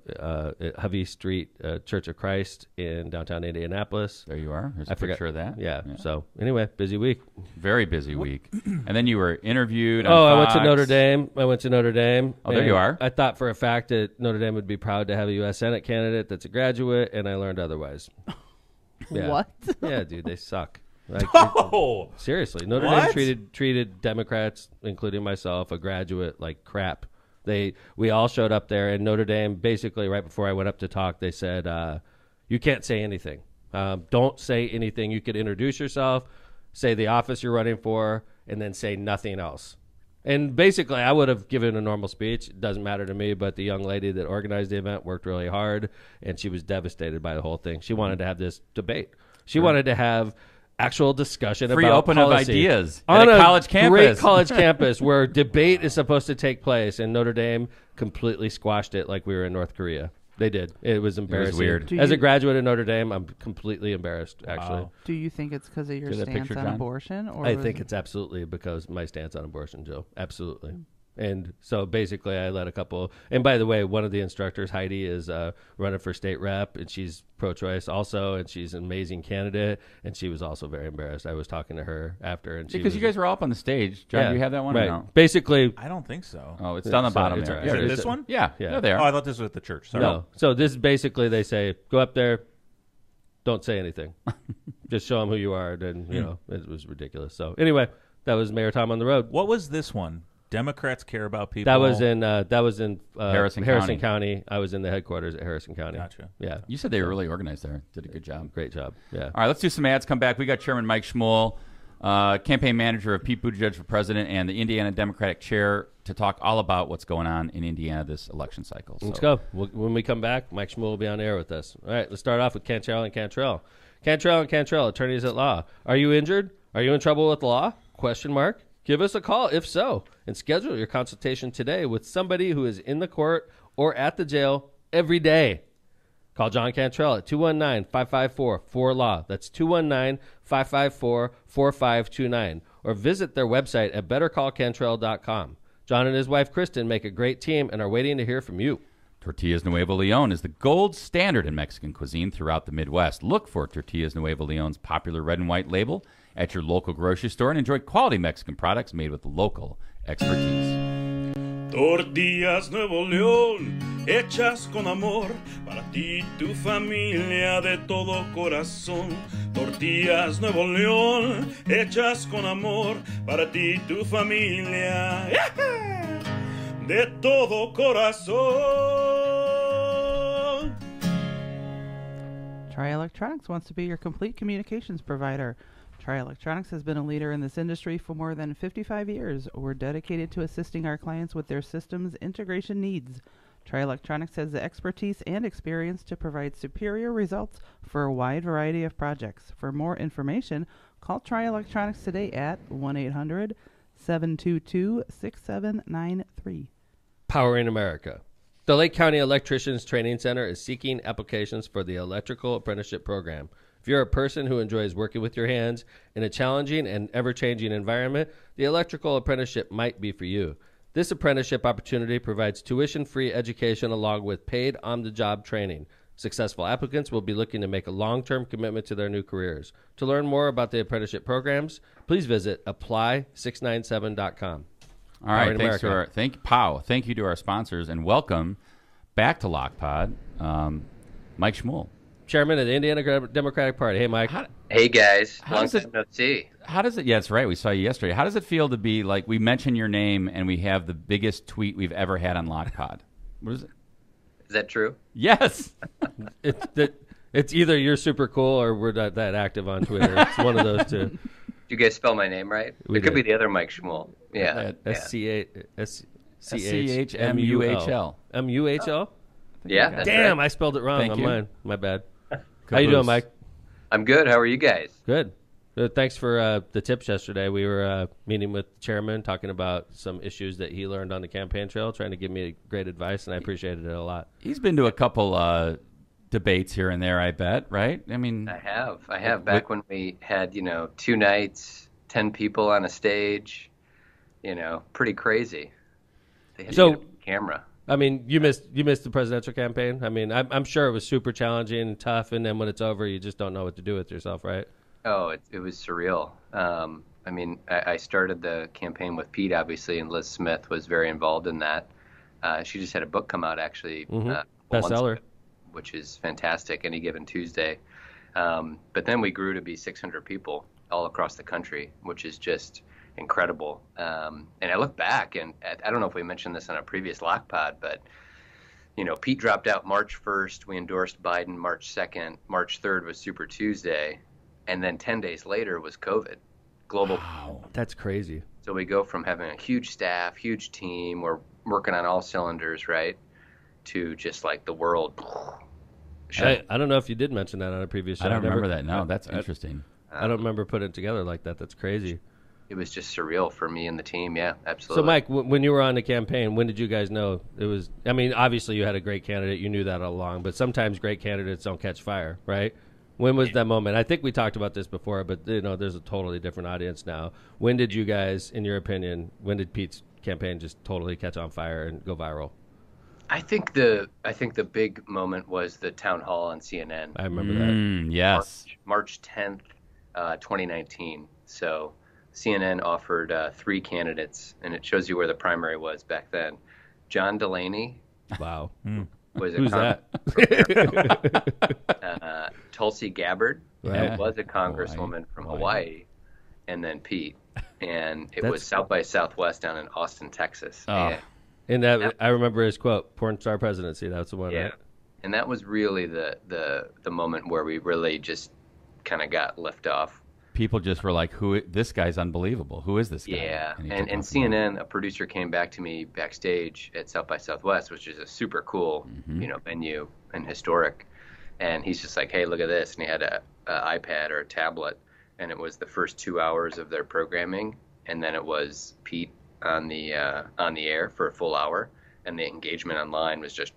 Hovey Street Church of Christ in downtown Indianapolis. There you are. There's a I forgot. picture of that. Yeah. So anyway, busy week. Very busy week. And then you were interviewed on I went to Fox. Notre Dame. Oh, there and you are. I thought for a fact that Notre Dame would be proud to have a U.S. Senate candidate that's a graduate, and I learned otherwise. Yeah. What? Yeah, dude, they suck. Like, Oh, seriously, Notre What? Dame treated Democrats, including myself, a graduate, like crap. We all showed up there, and Notre Dame, basically, right before I went up to talk, they said, "You can't say anything. Don't say anything. You could introduce yourself, say the office you're running for, and then say nothing else." And basically, I would have given a normal speech. It doesn't matter to me, but the young lady that organized the event worked really hard, and she was devastated by the whole thing. She wanted to have this debate. She wanted to have actual discussion Free about open policy of ideas on at a college campus. Great college campus where debate is supposed to take place, and Notre Dame completely squashed it like we were in North Korea. They did. It was embarrassing. weird. As a graduate of Notre Dame, I'm completely embarrassed, actually. Wow. Do you think it's because of your See that stance picture, on John? abortion? Or I was think it- it's absolutely because my stance on abortion, Joe. Absolutely. And so basically I led a couple. And by the way, one of the instructors, Heidi, is running for state rep, and she's pro-choice also, and she's an amazing candidate. And she was also very embarrassed. I was talking to her after, and she Because you guys were all up on the stage. John, do you have that one right. or no? Basically, I don't think so. Oh, it's down the So bottom it's there. all right. Yeah, Is it it is. this one? Yeah, Yeah. they're there. Oh, I thought this was at the church. Sorry. no. So this is basically they say, go up there, don't say anything. Just show them who you are. Then, it was ridiculous. So anyway, that was Mayor Tom on the road. What was this one? Democrats care about people. That was in Harrison County. I was in the headquarters at Harrison County. Gotcha. Yeah, You said they were really organized there. Did a good job. great job. Yeah. All right, let's do some ads. Come back. We got Chairman Mike Schmuhl, campaign manager of Pete Buttigieg for president and the Indiana Democratic chair, to talk all about what's going on in Indiana this election cycle. Let's go. When we come back, Mike Schmuhl will be on air with us. All right, let's start off with Cantrell and Cantrell. Cantrell and Cantrell, attorneys at law. Are you injured? Are you in trouble with the law? ? Give us a call if so, and schedule your consultation today with somebody who is in the court or at the jail every day. Call John Cantrell at 219-554-4LAW. That's 219-554-4529. Or visit their website at bettercallcantrell.com. John and his wife, Kristen, make a great team and are waiting to hear from you. Tortillas Nuevo Leon is the gold standard in Mexican cuisine throughout the Midwest. Look for Tortillas Nuevo Leon's popular red and white label at your local grocery store and enjoy quality Mexican products made with local expertise. Tortillas Nuevo León, hechas con amor, para ti y tu familia de todo corazón. Tortillas Nuevo León, hechas con amor, para ti y tu familia de todo corazón. Tri Electronics wants to be your complete communications provider. Tri Electronics has been a leader in this industry for more than 55 years. We're dedicated to assisting our clients with their systems integration needs. Tri Electronics has the expertise and experience to provide superior results for a wide variety of projects. For more information, call Tri Electronics today at 1-800-722-6793. Powering America. The Lake County Electricians Training Center is seeking applications for the Electrical Apprenticeship Program. If you're a person who enjoys working with your hands in a challenging and ever-changing environment, the Electrical Apprenticeship might be for you. This apprenticeship opportunity provides tuition-free education along with paid on-the-job training. Successful applicants will be looking to make a long-term commitment to their new careers. To learn more about the apprenticeship programs, please visit apply697.com. All right, thank you to our sponsors, and welcome back to LockPod, Mike Schmuhl, Chairman of the Indiana Democratic Party. Hey, Mike. Hey, guys. Long time no see. How does it? Yeah, that's right. We saw you yesterday. How does it feel to be like we mention your name and we have the biggest tweet we've ever had on LockPod? What is it? Is that true? Yes. It's either you're super cool or we're not that active on Twitter. It's one of those two. Did you guys spell my name right? It could be the other Mike Schmuhl. Yeah. SCHMUHL. MUHL? Yeah. That's Damn, right. I spelled it wrong Thank on you. mine. My bad. How you doing, Mike? I'm good. How are you guys? Good. Thanks for the tips yesterday. We were meeting with the chairman, talking about some issues that he learned on the campaign trail, trying to give me great advice, and I appreciated it a lot. He's been to a couple debates here and there, I bet, right? I mean, I have. Back when we had, 2 nights, 10 people on a stage, pretty crazy. They had to get a camera. I mean, you missed the presidential campaign. I mean, I'm sure it was super challenging and tough, and then when it's over, you just don't know what to do with yourself, right? Oh, it was surreal. I mean, I started the campaign with Pete, obviously, and Liz Smith was very involved in that. She just had a book come out, actually. Bestseller. Which is fantastic, Any Given Tuesday. But then we grew to be 600 people all across the country, which is just incredible. And I look back, and I don't know if we mentioned this on a previous Lock Pod, but Pete dropped out March 1st. We endorsed Biden March 2nd. March 3rd was Super Tuesday. And then 10 days later was COVID. Global. Wow, that's crazy. So we go from having a huge staff, huge team, we're working on all cylinders, right, to just like the world. I don't know if you did mention that on a previous show. I don't remember that. No, that's interesting. I don't remember putting it together like that. That's crazy. It was just surreal for me and the team. Yeah, absolutely. So, Mike, when you were on the campaign, when did you guys know it was? I mean, obviously you had a great candidate. You knew that all along. But sometimes great candidates don't catch fire, right? When was that moment? I think we talked about this before, but there's a totally different audience now. When did you guys, in your opinion, when did Pete's campaign just totally catch on fire and go viral? I think the big moment was the town hall on CNN. I remember that. Yes. March 10th, 2019. So CNN offered 3 candidates, and it shows you where the primary was back then. John Delaney. Wow. Was Who's that? Tulsi Gabbard, Right. who was a congresswoman from Hawaii, and then Pete. And it was South by Southwest down in Austin, Texas. Oh. And that I remember his quote, "Porn star presidency." That's the one. Yeah. Right? And that was really the moment where we really just kind of got lift off. People just were like, this guy's unbelievable. Who is this guy? Yeah. he And took off from CNN, a producer came back to me backstage at South by Southwest, which is a super cool, venue and historic. And he's just like, hey, look at this. And he had a iPad or a tablet, and it was the first 2 hours of their programming. And then it was Pete on the air for a full hour. And the engagement online was just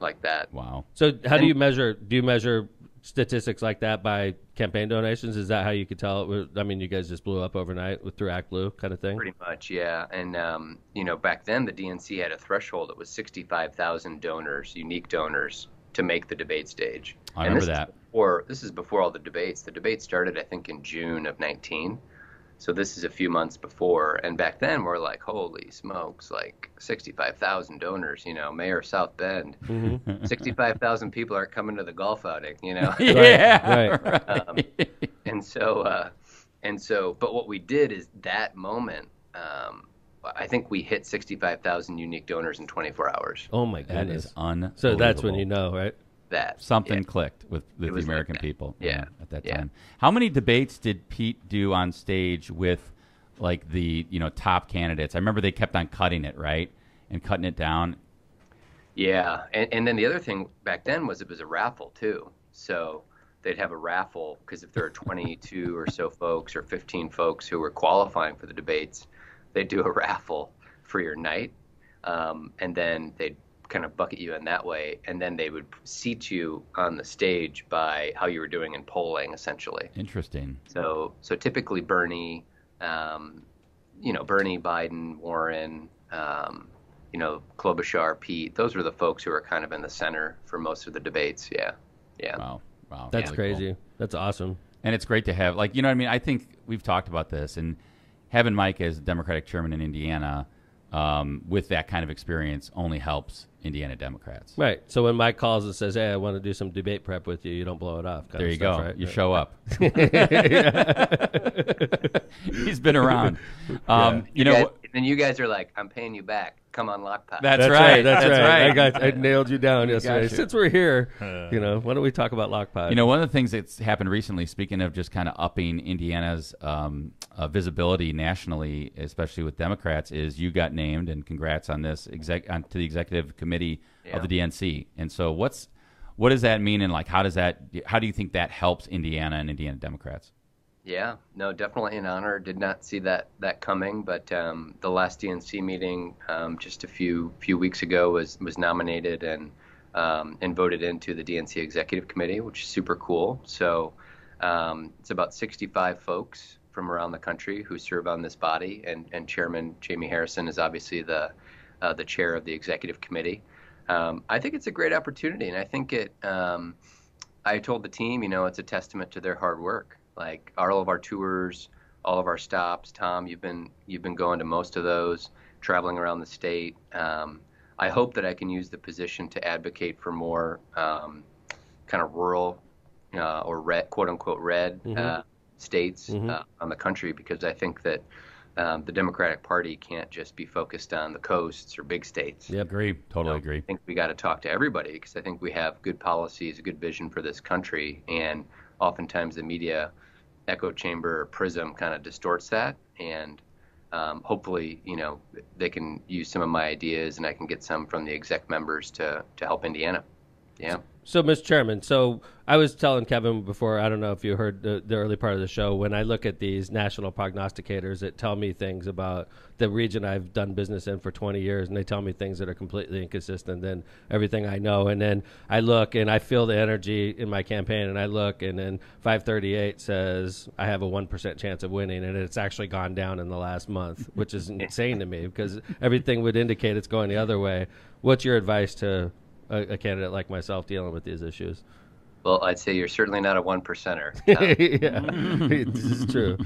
like that. Wow. So how do you measure? Do you measure statistics like that by campaign donations? Is that how you could tell? I mean, you guys just blew up overnight through Act Blue kind of thing? Pretty much, yeah. And, back then the DNC had a threshold. It was 65,000 donors, unique donors, to make the debate stage. I remember that. This is before all the debates. The debate started, I think, in June of 19. So this is a few months before. And back then we're like, holy smokes, like 65,000 donors, Mayor South Bend. 65,000 people aren't coming to the golf outing, Yeah. Right. And so, but what we did is that moment, I think we hit 65,000 unique donors in 24 hours. Oh my That goodness. is unbelievable. So that's when you know, right? Something clicked with the was American like that. people Yeah. at that Yeah. time. How many debates did Pete do on stage with like the top candidates? I remember they kept on cutting it, right? And cutting it down. Yeah. And then the other thing back then was it was a raffle too. So they'd have a raffle because if there are 22 or so folks or 15 folks who were qualifying for the debates, they'd do a raffle for your night. and then they'd kind of bucket you in that way, and then they would seat you on the stage by how you were doing in polling, essentially. Interesting. So typically Bernie, Bernie, Biden, Warren, Klobuchar, Pete, those were the folks who were kind of in the center for most of the debates. Yeah. Wow. That's really crazy. Cool. That's awesome. And it's great to have, like, you know what I mean? I think we've talked about this, and having Mike as Democratic chairman in Indiana with that kind of experience only helps Indiana Democrats. Right. So when Mike calls and says, hey, I want to do some debate prep with you, you don't blow it off. There you stuff, go. Right? You show up. He's been around. And you guys are like, I'm paying you back. Come on, Lockpot. That's right. That's right. I nailed you down yesterday. you. Since we're here, why don't we talk about Lockpot? You know, one of the things that's happened recently, speaking of just kind of upping Indiana's visibility nationally, especially with Democrats, is you got named, and congrats on this, to the executive committee of the DNC. And so what does that mean, and like how do you think that helps Indiana and Indiana Democrats? Yeah, no, definitely an honor. Did not see that coming, but the last DNC meeting just a few weeks ago was nominated and voted into the DNC Executive Committee, which is super cool. So it's about 65 folks from around the country who serve on this body, and Chairman Jamie Harrison is obviously the chair of the Executive Committee. I think it's a great opportunity, and I think I told the team, it's a testament to their hard work. Like all of our tours, all of our stops. Tom, you've been going to most of those, traveling around the state. I hope that I can use the position to advocate for more kind of rural or red, quote unquote red states on the country, because I think that the Democratic Party can't just be focused on the coasts or big states. Yeah, agree. Totally agree. I think we got to talk to everybody, because I think we have good policies, a good vision for this country, and oftentimes the media echo chamber or prism kind of distorts that, and hopefully they can use some of my ideas, and I can get some from the exec members to help Indiana. Yeah. So, Mr. Chairman, I was telling Kevin before, I don't know if you heard the early part of the show, when I look at these national prognosticators that tell me things about the region I've done business in for 20 years, and they tell me things that are completely inconsistent than everything I know. And then I look and I feel the energy in my campaign, and I look, and then 538 says I have a 1% chance of winning, and it's actually gone down in the last month, which is insane to me, because everything would indicate it's going the other way. What's your advice to a candidate like myself dealing with these issues? Well, I'd say you're certainly not a 1%er. Yeah, this is true.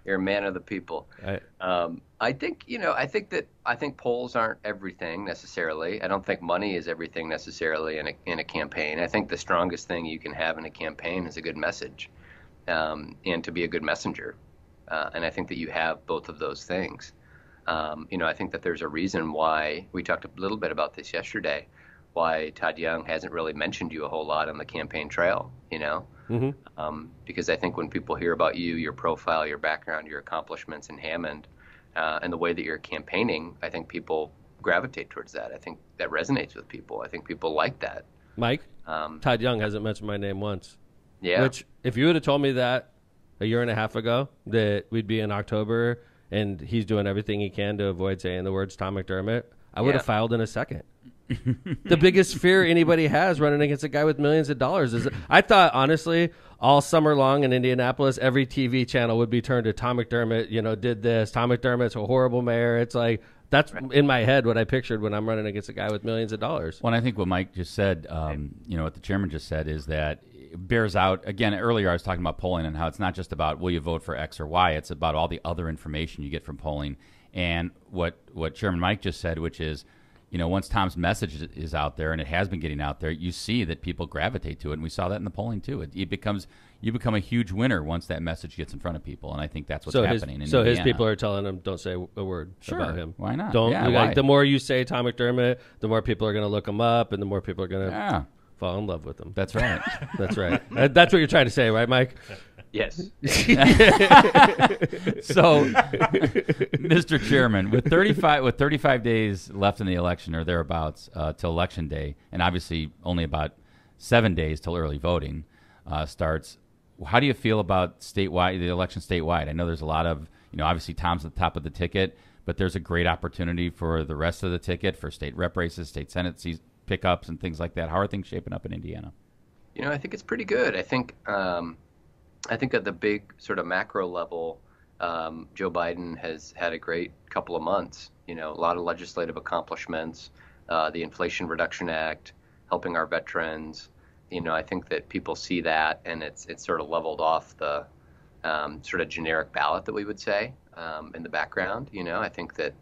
You're a man of the people. I think polls aren't everything necessarily. I don't think money is everything necessarily in a campaign. I think the strongest thing you can have in a campaign is a good message, and to be a good messenger. And I think that you have both of those things. I think that there's a reason why we talked a little bit about this yesterday, why Todd Young hasn't really mentioned you a whole lot on the campaign trail, because I think when people hear about you, your profile, your background, your accomplishments in Hammond, and the way that you're campaigning, I think people gravitate towards that. I think that resonates with people. I think people like that. Mike, Todd Young hasn't mentioned my name once. Yeah. Which, if you would have told me that a year and a half ago, that we'd be in October and he's doing everything he can to avoid saying the words Tom McDermott, I would have filed in a second. The biggest fear anybody has running against a guy with millions of dollars is, I thought, honestly, all summer long in Indianapolis, every TV channel would be turned to Tom McDermott, did this. Tom McDermott's a horrible mayor. It's like, that's in my head what I pictured when I'm running against a guy with millions of dollars. Well, I think what Mike just said, what the chairman just said, is that it bears out. Again, earlier I was talking about polling and how it's not just about will you vote for X or Y. It's about all the other information you get from polling. And what Chairman Mike just said, which is, once Tom's message is out there, and it has been getting out there, you see that people gravitate to it, and we saw that in the polling too. You become a huge winner once that message gets in front of people, and I think that's what's happening. In Indiana. His people are telling him, don't say a word about him. Why not? The more you say Tom McDermott, the more people are going to look him up, and the more people are going to fall in love with him. That's right. That's right. That's what you're trying to say, right, Mike? Yes. So, Mr. Chairman, with 35 days left in the election or thereabouts till Election Day, and obviously only about 7 days till early voting starts, how do you feel about the election statewide? I know there's a lot of, obviously Tom's at the top of the ticket, but there's a great opportunity for the rest of the ticket for state rep races, state senate pickups, and things like that. How are things shaping up in Indiana? I think it's pretty good. I think at the big sort of macro level, Joe Biden has had a great couple of months. A lot of legislative accomplishments, the Inflation Reduction Act, helping our veterans. I think that people see that, and it's sort of leveled off the sort of generic ballot that we would say in the background. I think that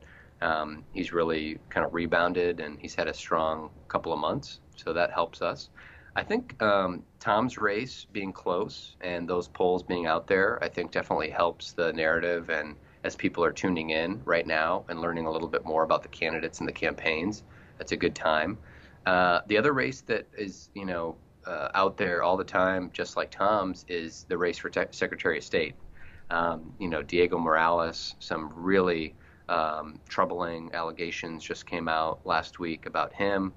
he's really kind of rebounded, and he's had a strong couple of months, so that helps us. I think Tom's race being close and those polls being out there, I think definitely helps the narrative. And as people are tuning in right now and learning a little bit more about the candidates and the campaigns, that's a good time. The other race that is, out there all the time, just like Tom's, is the race for Secretary of State. Diego Morales, some really troubling allegations just came out last week about him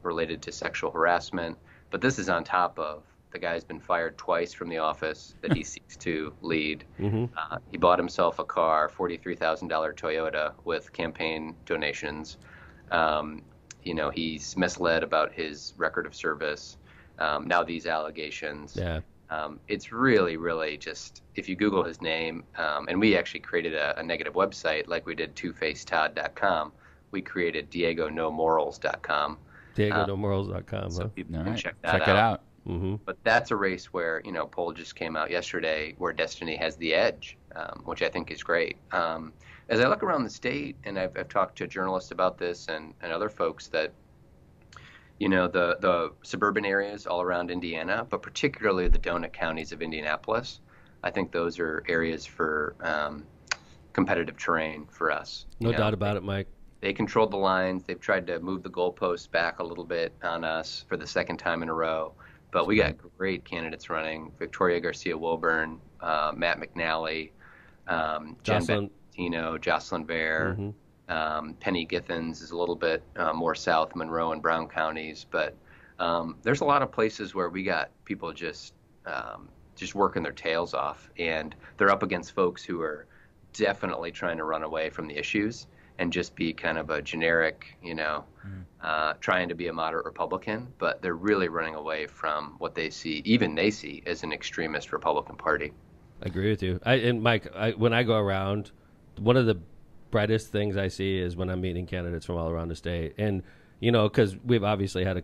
related to sexual harassment. But this is on top of the guy's been fired twice from the office that he seeks to lead. Mm-hmm. He bought himself a car, $43,000 Toyota, with campaign donations. He's misled about his record of service. Now these allegations. Yeah. It's really, really just, if you Google his name, and we actually created a negative website like we did twofacetodd.com. We created DiegoNoMorals.com. DiegoNoMorals.com. So people can check it out. Mm-hmm. But that's a race where, poll just came out yesterday where Destiny has the edge, which I think is great. As I look around the state, and I've talked to journalists about this and other folks, that the suburban areas all around Indiana, but particularly the donut counties of Indianapolis, I think those are areas for competitive terrain for us. No doubt about it, Mike. They controlled the lines. They've tried to move the goalposts back a little bit on us for the second time in a row. But we got great candidates running: Victoria Garcia-Wilburn, Matt McNally, Jen Bentino, Jocelyn Vare. Mm-hmm. Penny Githens is a little bit more south, Monroe and Brown counties. But there's a lot of places where we got people just working their tails off, and they're up against folks who are definitely trying to run away from the issues and just be kind of a generic, trying to be a moderate Republican, but they're really running away from what they see as an extremist Republican Party. I agree with you. And Mike, when I go around, one of the brightest things I see is when I'm meeting candidates from all around the state. And, because we've obviously had a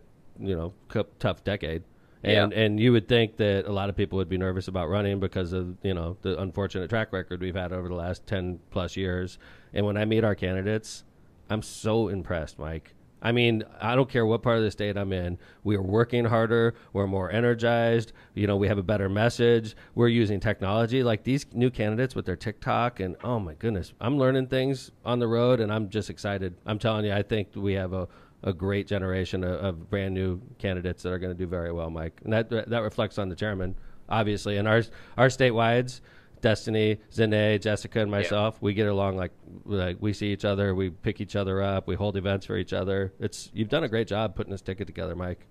tough decade. And you would think that a lot of people would be nervous about running because of, the unfortunate track record we've had over the last 10 plus years. And when I meet our candidates, I'm so impressed, Mike. I mean, I don't care what part of the state I'm in. We are working harder. We're more energized. We have a better message. We're using technology. Like these new candidates with their TikTok, and oh my goodness, I'm learning things on the road, and I'm just excited. I'm telling you, I think we have a great generation of brand new candidates that are going to do very well, Mike. And that reflects on the chairman, obviously. And our statewides, Destiny, Zane, Jessica, and myself, we get along like we see each other, we pick each other up, we hold events for each other. You've done a great job putting this ticket together, Mike.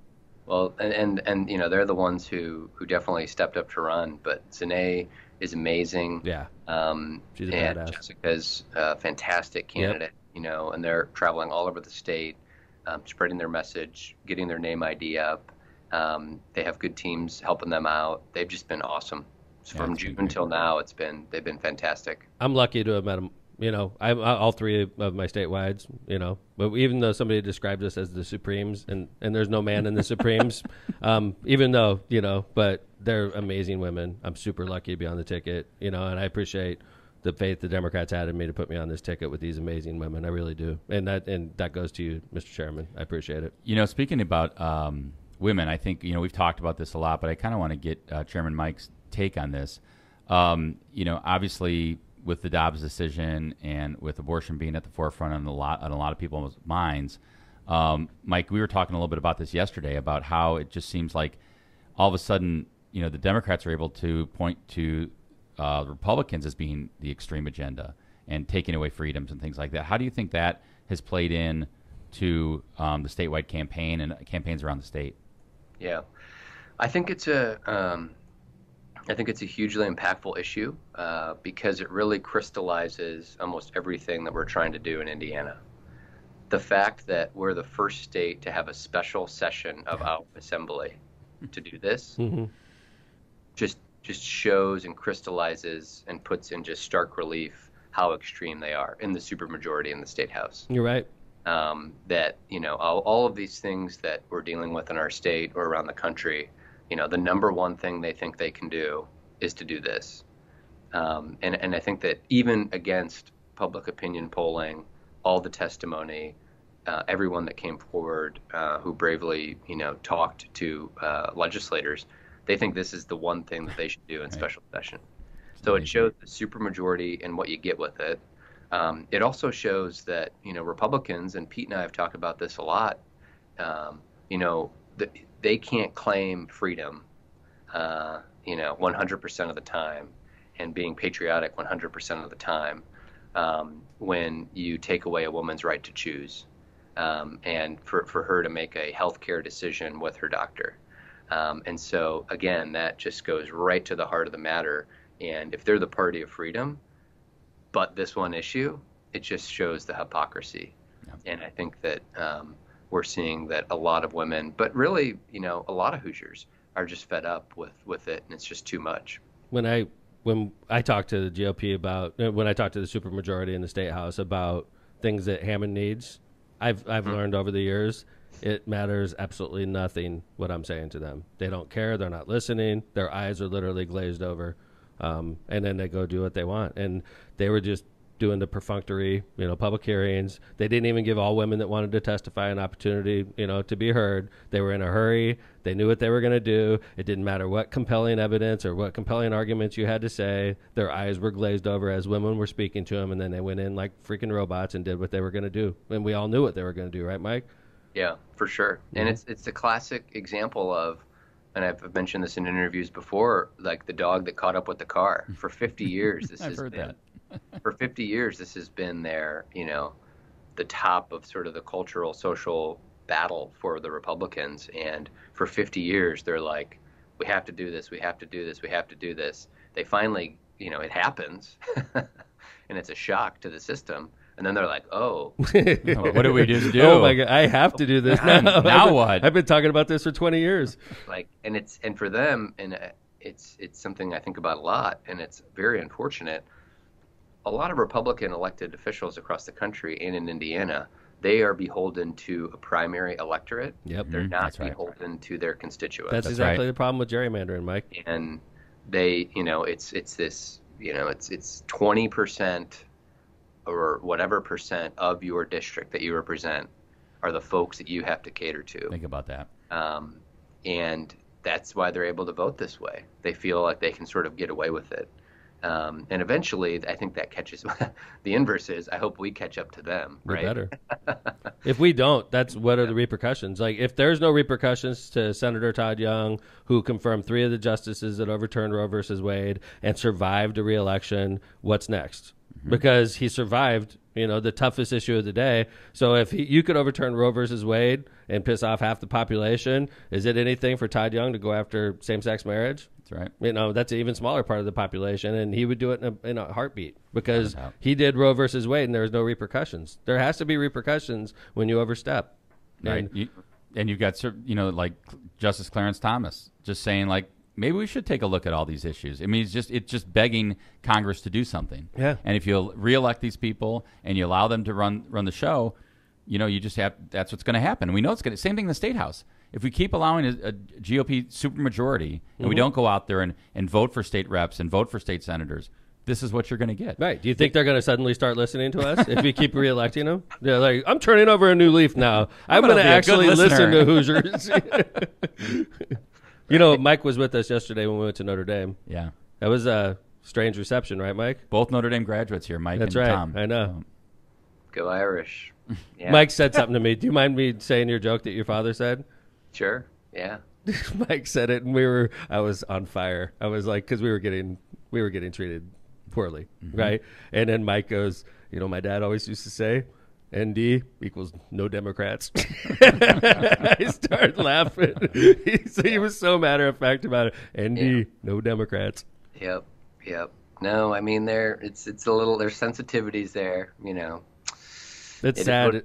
Well, and they're the ones who definitely stepped up to run. But Zane is amazing. Yeah. She's a and badass. Jessica's a fantastic candidate. Yep. And they're traveling all over the state, spreading their message, getting their name ID up. They have good teams helping them out. They've just been awesome. So from June until now, they've been fantastic. I'm lucky to have met them. I'm all three of my statewides. But even though somebody described us as the Supremes, and there's no man in the Supremes, even though but they're amazing women. I'm super lucky to be on the ticket. And I appreciate the faith the Democrats had in me to put me on this ticket with these amazing women. I really do. And that goes to you, Mr. Chairman. I appreciate it. Speaking about women, I think, we've talked about this a lot, but I kind of want to get Chairman Mike's take on this. Obviously with the Dobbs decision and with abortion being at the forefront on a lot of people's minds, Mike, we were talking a little bit about this yesterday about how it just seems like all of a sudden, the Democrats are able to point to Republicans as being the extreme agenda and taking away freedoms and things like that. How do you think that has played in to the statewide campaign and campaigns around the state? Yeah, I think it's I think it's a hugely impactful issue because it really crystallizes almost everything that we're trying to do in Indiana. The fact that we're the first state to have a special session of our assembly to do this just shows and crystallizes and puts in just stark relief how extreme they are in the supermajority in the state house. You're right. That, all of these things that we're dealing with in our state or around the country, the number one thing they think they can do is to do this. And I think that even against public opinion polling, all the testimony, everyone that came forward who bravely, talked to legislators, they think this is the one thing that they should do in special session. So it shows the supermajority and what you get with it. It also shows that, Republicans, and Pete and I have talked about this a lot, they can't claim freedom, 100% of the time and being patriotic 100% of the time when you take away a woman's right to choose and for her to make a healthcare decision with her doctor. And so, again, that just goes right to the heart of the matter. And if they're the party of freedom, but this one issue, it just shows the hypocrisy. Yeah. And I think that we're seeing that a lot of women, but really, a lot of Hoosiers are just fed up with it, and it's just too much. When I talk to the GOP about, when I talk to the supermajority in the state house about things that Hammond needs, I've learned over the years, it matters absolutely nothing what I'm saying to them. They don't care. They're not listening. Their eyes are literally glazed over. And then they go do what they want. And they were just doing the perfunctory, public hearings. They didn't even give all women that wanted to testify an opportunity, to be heard. They were in a hurry. They knew what they were going to do. It didn't matter what compelling evidence or what compelling arguments you had to say. Their eyes were glazed over as women were speaking to them, and then they went in like freaking robots and did what they were going to do. And we all knew what they were going to do, right, Mike? Yeah, for sure. Mm-hmm. And it's a classic example of, and I've mentioned this in interviews before, like the dog that caught up with the car. For 50 years, this has been, for 50 years, this has been their, the top of sort of the cultural, social battle for the Republicans. And for 50 years, they're like, we have to do this, we have to do this, we have to do this. They finally, it happens, and it's a shock to the system. And then they're like, oh. What do we just do? Oh, my God, I have to do this now. Now what? I've been talking about this for 20 years. And for them, and it's something I think about a lot, and it's very unfortunate. A lot of Republican elected officials across the country and in Indiana, they are beholden to a primary electorate. Yep. They're not beholden to their constituents. That's exactly the problem with gerrymandering, Mike. And they, it's this, it's 20%. Or whatever percent of your district that you represent are the folks that you have to cater to. Think about that. And that's why they're able to vote this way. They feel like they can sort of get away with it. And eventually, I think that catches the inverse is I hope we catch up to them. We're right? better. If we don't, what are the repercussions? Like, if there's no repercussions to Senator Todd Young, who confirmed 3 of the justices that overturned Roe versus Wade and survived a re-election, what's next? Because he survived, the toughest issue of the day. So if you could overturn Roe versus Wade and piss off half the population, is it anything for Todd Young to go after same-sex marriage? That's right. That's an even smaller part of the population, and he would do it in a heartbeat because he did Roe versus Wade, and there was no repercussions. There has to be repercussions when you overstep. Right. And you've got, like Justice Clarence Thomas just saying, like, maybe we should take a look at all these issues. I mean, it's just begging Congress to do something. Yeah. And if you reelect these people and you allow them to run the show, you just have that's what's going to happen. We know it's going to same thing in the state house. If we keep allowing a GOP supermajority and we don't go out there and vote for state reps and vote for state senators, this is what you're going to get. Right. Do you think they're going to suddenly start listening to us if we keep reelecting them? They're like, I'm turning over a new leaf now. I'm going to actually listen to Hoosiers. Mike was with us yesterday when we went to Notre Dame. Yeah. That was a strange reception, right, Mike? Both Notre Dame graduates here, Mike and Tom. I know. Go Irish. Yeah. Mike said something to me. Do you mind me saying your joke that your father said? Sure. Yeah. Mike said it, and I was on fire. I was like, because we were getting treated poorly, right? And then Mike goes, my dad always used to say, ND equals no Democrats. I started laughing. He was so matter of fact about it. ND, no Democrats. Yep. No, I mean it's a little, there's sensitivities there, It's sad.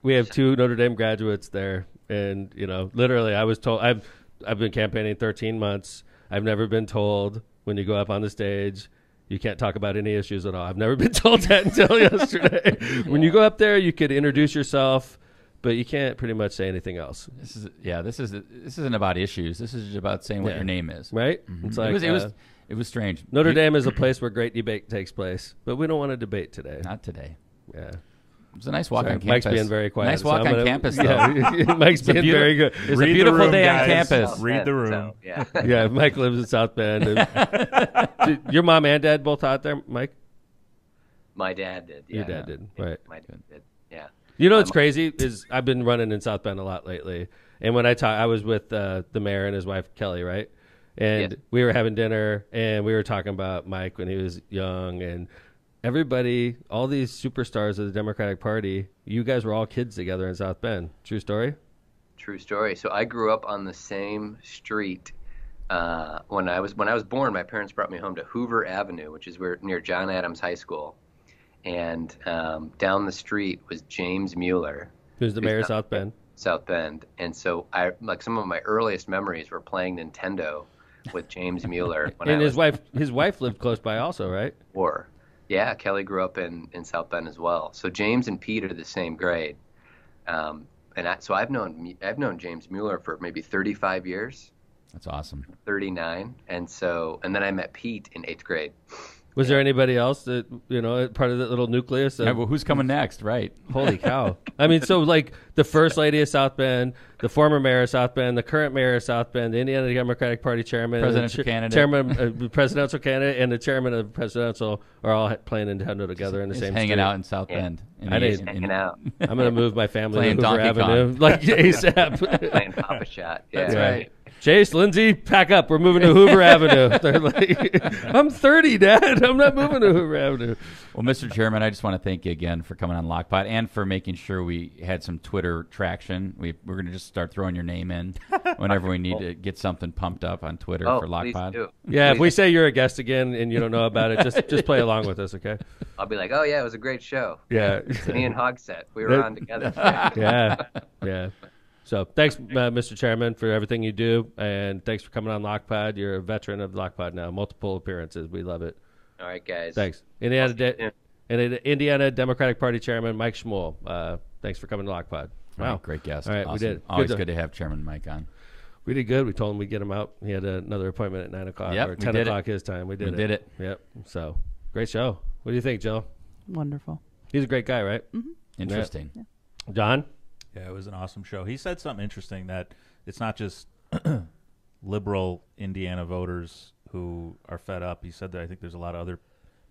We have 2 Notre Dame graduates there, and literally, I was told I've been campaigning 13 months. I've never been told when you go up on the stage you can't talk about any issues at all. I've never been told that until yesterday. When you go up there, you could introduce yourself, but you can't pretty much say anything else. This isn't about issues. This is just about saying what your name is. Right? Mm-hmm. It's like it was strange. Notre Dame is a place where great debate takes place, but we don't want to debate today. Not today. Yeah. It was a nice walk on campus. Mike's being very quiet. Nice walk on campus, though. Yeah, Mike's being very good. It's a beautiful day on campus. Read the room. So, yeah. Yeah, Mike lives in South Bend. Your mom and dad both taught there, Mike? My dad did. Yeah. Your dad did, right. My dad did, yeah. What's crazy is I've been running in South Bend a lot lately. And when I was with the mayor and his wife, Kelly, right? And we were having dinner, and we were talking about Mike when he was young, and everybody, all these superstars of the Democratic Party, you guys were all kids together in South Bend. True story? True story. So I grew up on the same street. When I was born, my parents brought me home to Hoover Avenue, which is near John Adams High School. And down the street was James Mueller. Who's the mayor of South Bend? South Bend. And so some of my earliest memories were playing Nintendo with James Mueller. And his wife lived close by also, right? Yeah, Kelly grew up in South Bend as well. So James and Pete are the same grade, so I've known James Mueller for maybe 35 years. That's awesome. 39, and then I met Pete in 8th grade. Was there anybody else that, part of that little nucleus? Yeah, well, who's coming next, right? Holy cow. I mean, so like the first lady of South Bend, the former mayor of South Bend, the current mayor of South Bend, the Indiana Democratic Party chairman, presidential candidate, presidential candidate, and the chairman of the presidential are all playing Nintendo together in the same hanging street. out in South Bend. Hanging out. I'm going to move my family Playing to Hoover Donkey Avenue like ASAP. Playing Papa Shot. Yeah. That's right. Chase, Lindsay, pack up. We're moving to Hoover Avenue. They're like, I'm 30, Dad. I'm not moving to Hoover Avenue. Well, Mr. Chairman, I just want to thank you again for coming on Lockpot and for making sure we had some Twitter traction. We're going to just start throwing your name in whenever we need to get something pumped up on Twitter for Lockpot. Please do. Yeah, please if we say you're a guest again and you don't know about it, just play along with us, okay? I'll be like, oh, yeah, it was a great show. Yeah. Me and Hogsett, we were on together. Yeah. So thanks, Mr. Chairman, for everything you do, and thanks for coming on Lockpod. You're a veteran of Lockpod now, multiple appearances. We love it. All right, guys. Thanks. Indiana Democratic Party Chairman Mike Schmuhl. Thanks for coming to Lockpod. Wow, great guest. All right, awesome. we did. Always good to have Chairman Mike on. We did good. We told him we'd get him out. He had another appointment at 9 o'clock or 10 o'clock his time. We did it. Yep. So great show. What do you think, Jill? Wonderful. He's a great guy, right? Mm-hmm. Interesting. Yeah. John? Yeah, it was an awesome show. He said something interesting, that it's not just liberal Indiana voters who are fed up. He said that I think there's a lot of other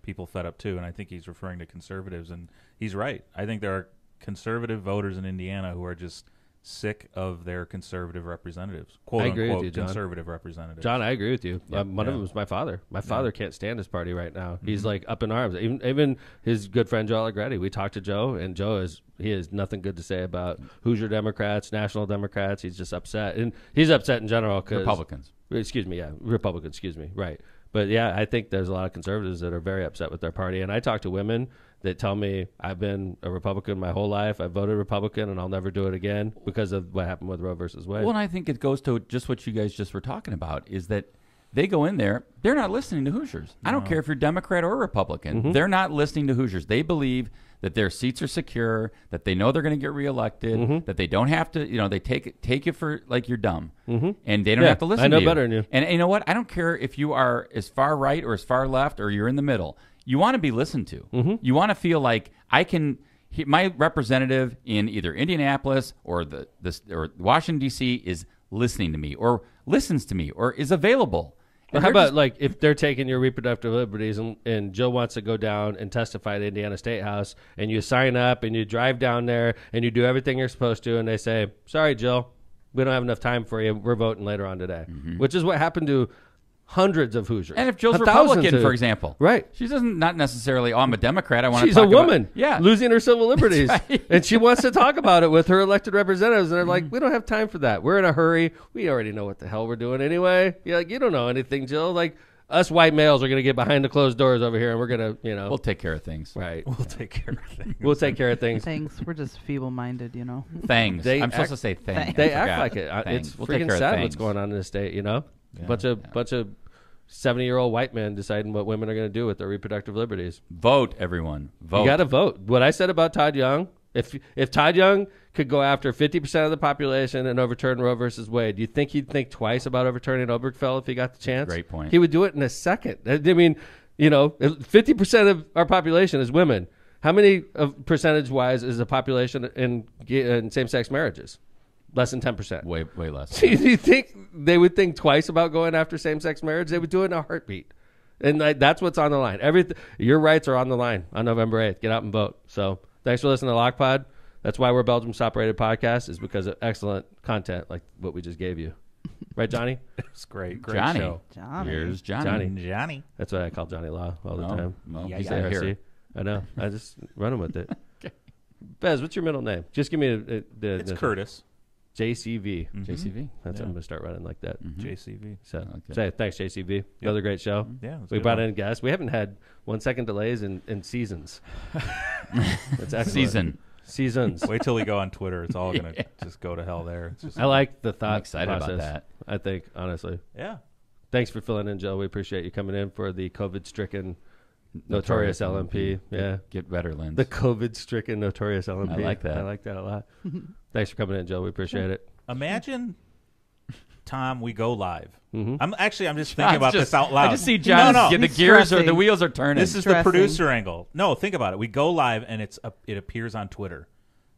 people fed up too, and I think he's referring to conservatives, and he's right. I think there are conservative voters in Indiana who are just sick of their conservative representatives, quote unquote you, John. Conservative representatives. John, I agree with you. Yeah. One of them is my father. My father can't stand his party right now. He's like up in arms. Even his good friend Joe Allegretti. We talked to Joe, and Joe has nothing good to say about Hoosier Democrats, National Democrats. He's just upset, and he's upset in general because Republicans. Republicans. Excuse me. Right. But yeah, I think there's a lot of conservatives that are very upset with their party, and I talk to women that tell me I've been a Republican my whole life. I voted Republican, and I'll never do it again because of what happened with Roe versus Wade. Well, and I think it goes to just what you guys just were talking about, is that they go in there, they're not listening to Hoosiers. I don't care if you're Democrat or Republican. Mm-hmm. They're not listening to Hoosiers. They believe that their seats are secure, that they know they're going to get reelected, that they don't have to, they take you for like you're dumb, and they don't have to listen to you. I know better than you. And you know what? I don't care if you are as far right or as far left or you're in the middle. You want to be listened to. You want to feel like my representative in either Indianapolis or or Washington D.C. is listening to me or listens to me or is available. Well, how about like if they're taking your reproductive liberties and Joe wants to go down and testify at the Indiana State House, and you sign up and you drive down there and you do everything you're supposed to, and they say, sorry, Jill, we don't have enough time for you. We're voting later on today, which is what happened to hundreds of Hoosiers. And if Jill's Thousands Republican, for example, right? She doesn't not necessarily. Oh, I'm a Democrat. I want to. She's talk a woman, about, yeah, losing her civil liberties, right. and she wants to talk about it with her elected representatives. And they're like, we don't have time for that. We're in a hurry. We already know what the hell we're doing anyway. You're like, you don't know anything, Jill. Like, us white males are going to get behind the closed doors over here, and we're going to, we'll take care of things. Right. We'll take care of things. We'll take care of things. Thanks. We're just feeble-minded, Thangs. I'm supposed act- to say thangs. They act like it. Thangs. It's We'll take freaking care of sad thangs. what's going on in the state, Yeah, bunch of 70-year-old white men deciding what women are going to do with their reproductive liberties. Vote, everyone. Vote. You got to vote. What I said about Todd Young, if Todd Young could go after 50% of the population and overturn Roe versus Wade, do you think he'd think twice about overturning Obergefell if he got the chance? Great point. He would do it in a second. I mean, 50% of our population is women. How many percentage-wise is the population in same-sex marriages? Less than 10%. Way less. Do you think they would think twice about going after same-sex marriage? They would do it in a heartbeat. And that's what's on the line. Your rights are on the line on November 8th. Get out and vote. So thanks for listening to LockPod. That's why we're Belgium's top-rated podcast, is because of excellent content like what we just gave you. Right, Johnny? It's great. Great Johnny. show. Here's Johnny. Johnny. That's what I call Johnny Law all the time. Well, Yeah, he's yeah, not ARC. here. I know. I just run him with it. Bez, what's your middle name? Just give me It's Curtis. JCV. JCV. That's I'm going to start running like that. JCV. So like that. say thanks, JCV. Another great show. Yeah, it was We good brought one. in guests. We haven't had 1 second delays in seasons. That's excellent. Seasons. Wait till we go on Twitter. It's all going to just go to hell there. It's just, I like the thought I'm excited about process, that. I think, honestly. yeah. Thanks for filling in, Joe. We appreciate you coming in for the COVID-stricken Notorious LMP. Yeah. Get better, Lynn. The COVID-stricken Notorious LMP. I like that. I like that a lot. Thanks for coming in, Joe. We appreciate it. Imagine, Tom, we go live. I'm just thinking John's about just- this out loud. I just see John. No. The He's gears stressing. the wheels are turning. This is the producer angle. No, think about it. We go live and it appears on Twitter.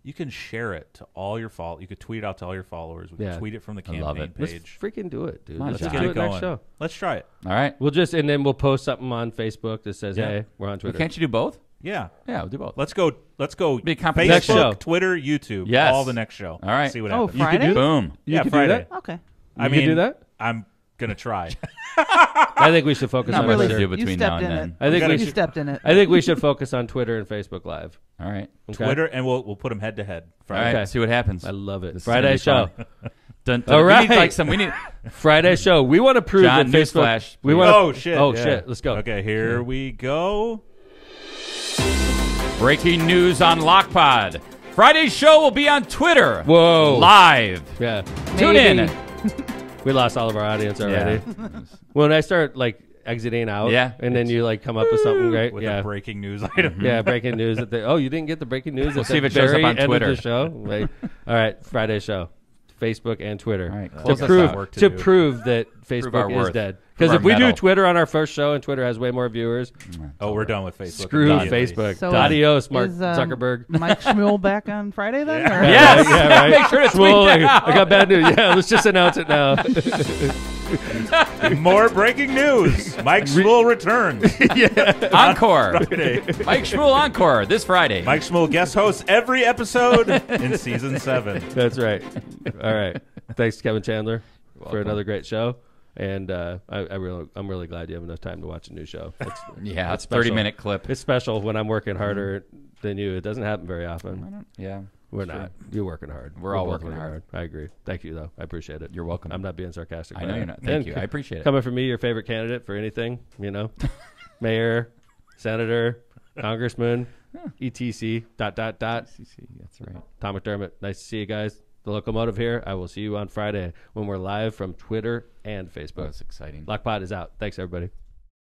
You can share it to all your You could tweet it out to all your followers. We can tweet it from the love campaign it. Let's page. freaking do it, dude. Come on, Let's John. do Get it it going. next show. Let's try it. All right. And then we'll post something on Facebook that says, hey, we're on Twitter. Can't you do both? Yeah. Yeah, we'll do both. Let's go. Be a competition. Facebook, Next show. Twitter, YouTube. Yes. All the next show. All right. See what Oh, happens. Friday? Boom. You Yeah, could Friday. do that? Okay. I You mean, could do that? I'm gonna try. I think we should focus Not on much to Twitter. do You between stepped now and in then. it. I think gotta- we You should. stepped in it. I think we should focus on Twitter and Facebook Live. All right. Okay? Twitter, and we'll put them head to head. All right. Okay. See what happens. I love it. This is Friday gonna be show. fun. Dun, dun. All We need right. like some. We need. Friday show. We want to prove John, that Facebook. newsflash, We please. want. Oh shit! Oh yeah. shit! Let's go. Okay, here we go. Breaking news on LockPod. Friday's show will be on Twitter. Whoa. Live. Yeah. Tune in. We lost all of our audience already. Yeah. When I start exiting out, Yeah. and then you come up with something great, With yeah. a breaking news item. Yeah, breaking news. You didn't get the breaking news. We'll at see the if it shows up very on end Twitter. Of the show. All right, Friday show, Facebook and Twitter. All right, to close us prove out. Work to to do. prove that our Facebook is worth. dead. Prove Because our if we do mettle. Twitter on our first show and Twitter has way more viewers, Oh, we're done with Facebook. screw immediately. Facebook. So Adios, Mark is, Zuckerberg. Mike Schmuhl back on Friday then? Or? Yes. Yeah, right. Make sure to tweet Well, that I got bad news. Yeah, let's just announce it now. More breaking news. Mike Schmuhl returns. Encore. Friday. Mike Schmuhl Encore this Friday. Mike Schmuhl guest hosts every episode in season 7. That's right. All right. Thanks, Kevin Chandler, for welcome. another great show. And I'm really glad you have enough time to watch a new show. Yeah, it's it's 30 special. minute clip. It's special when I'm working harder than you. It doesn't happen very often. Yeah. We're not. You're working hard. We're all both working hard. I agree. Thank you, though. I appreciate it. You're welcome. I'm not being sarcastic. I know about you're it. not. Thank And you. I appreciate it. Coming from me, your favorite candidate for anything, mayor, senator, congressman, etc. .. That's right. Tom McDermott. Nice to see you guys. The Locomotive here. I will see you on Friday when we're live from Twitter and Facebook. That's exciting. LockPod is out. Thanks, everybody.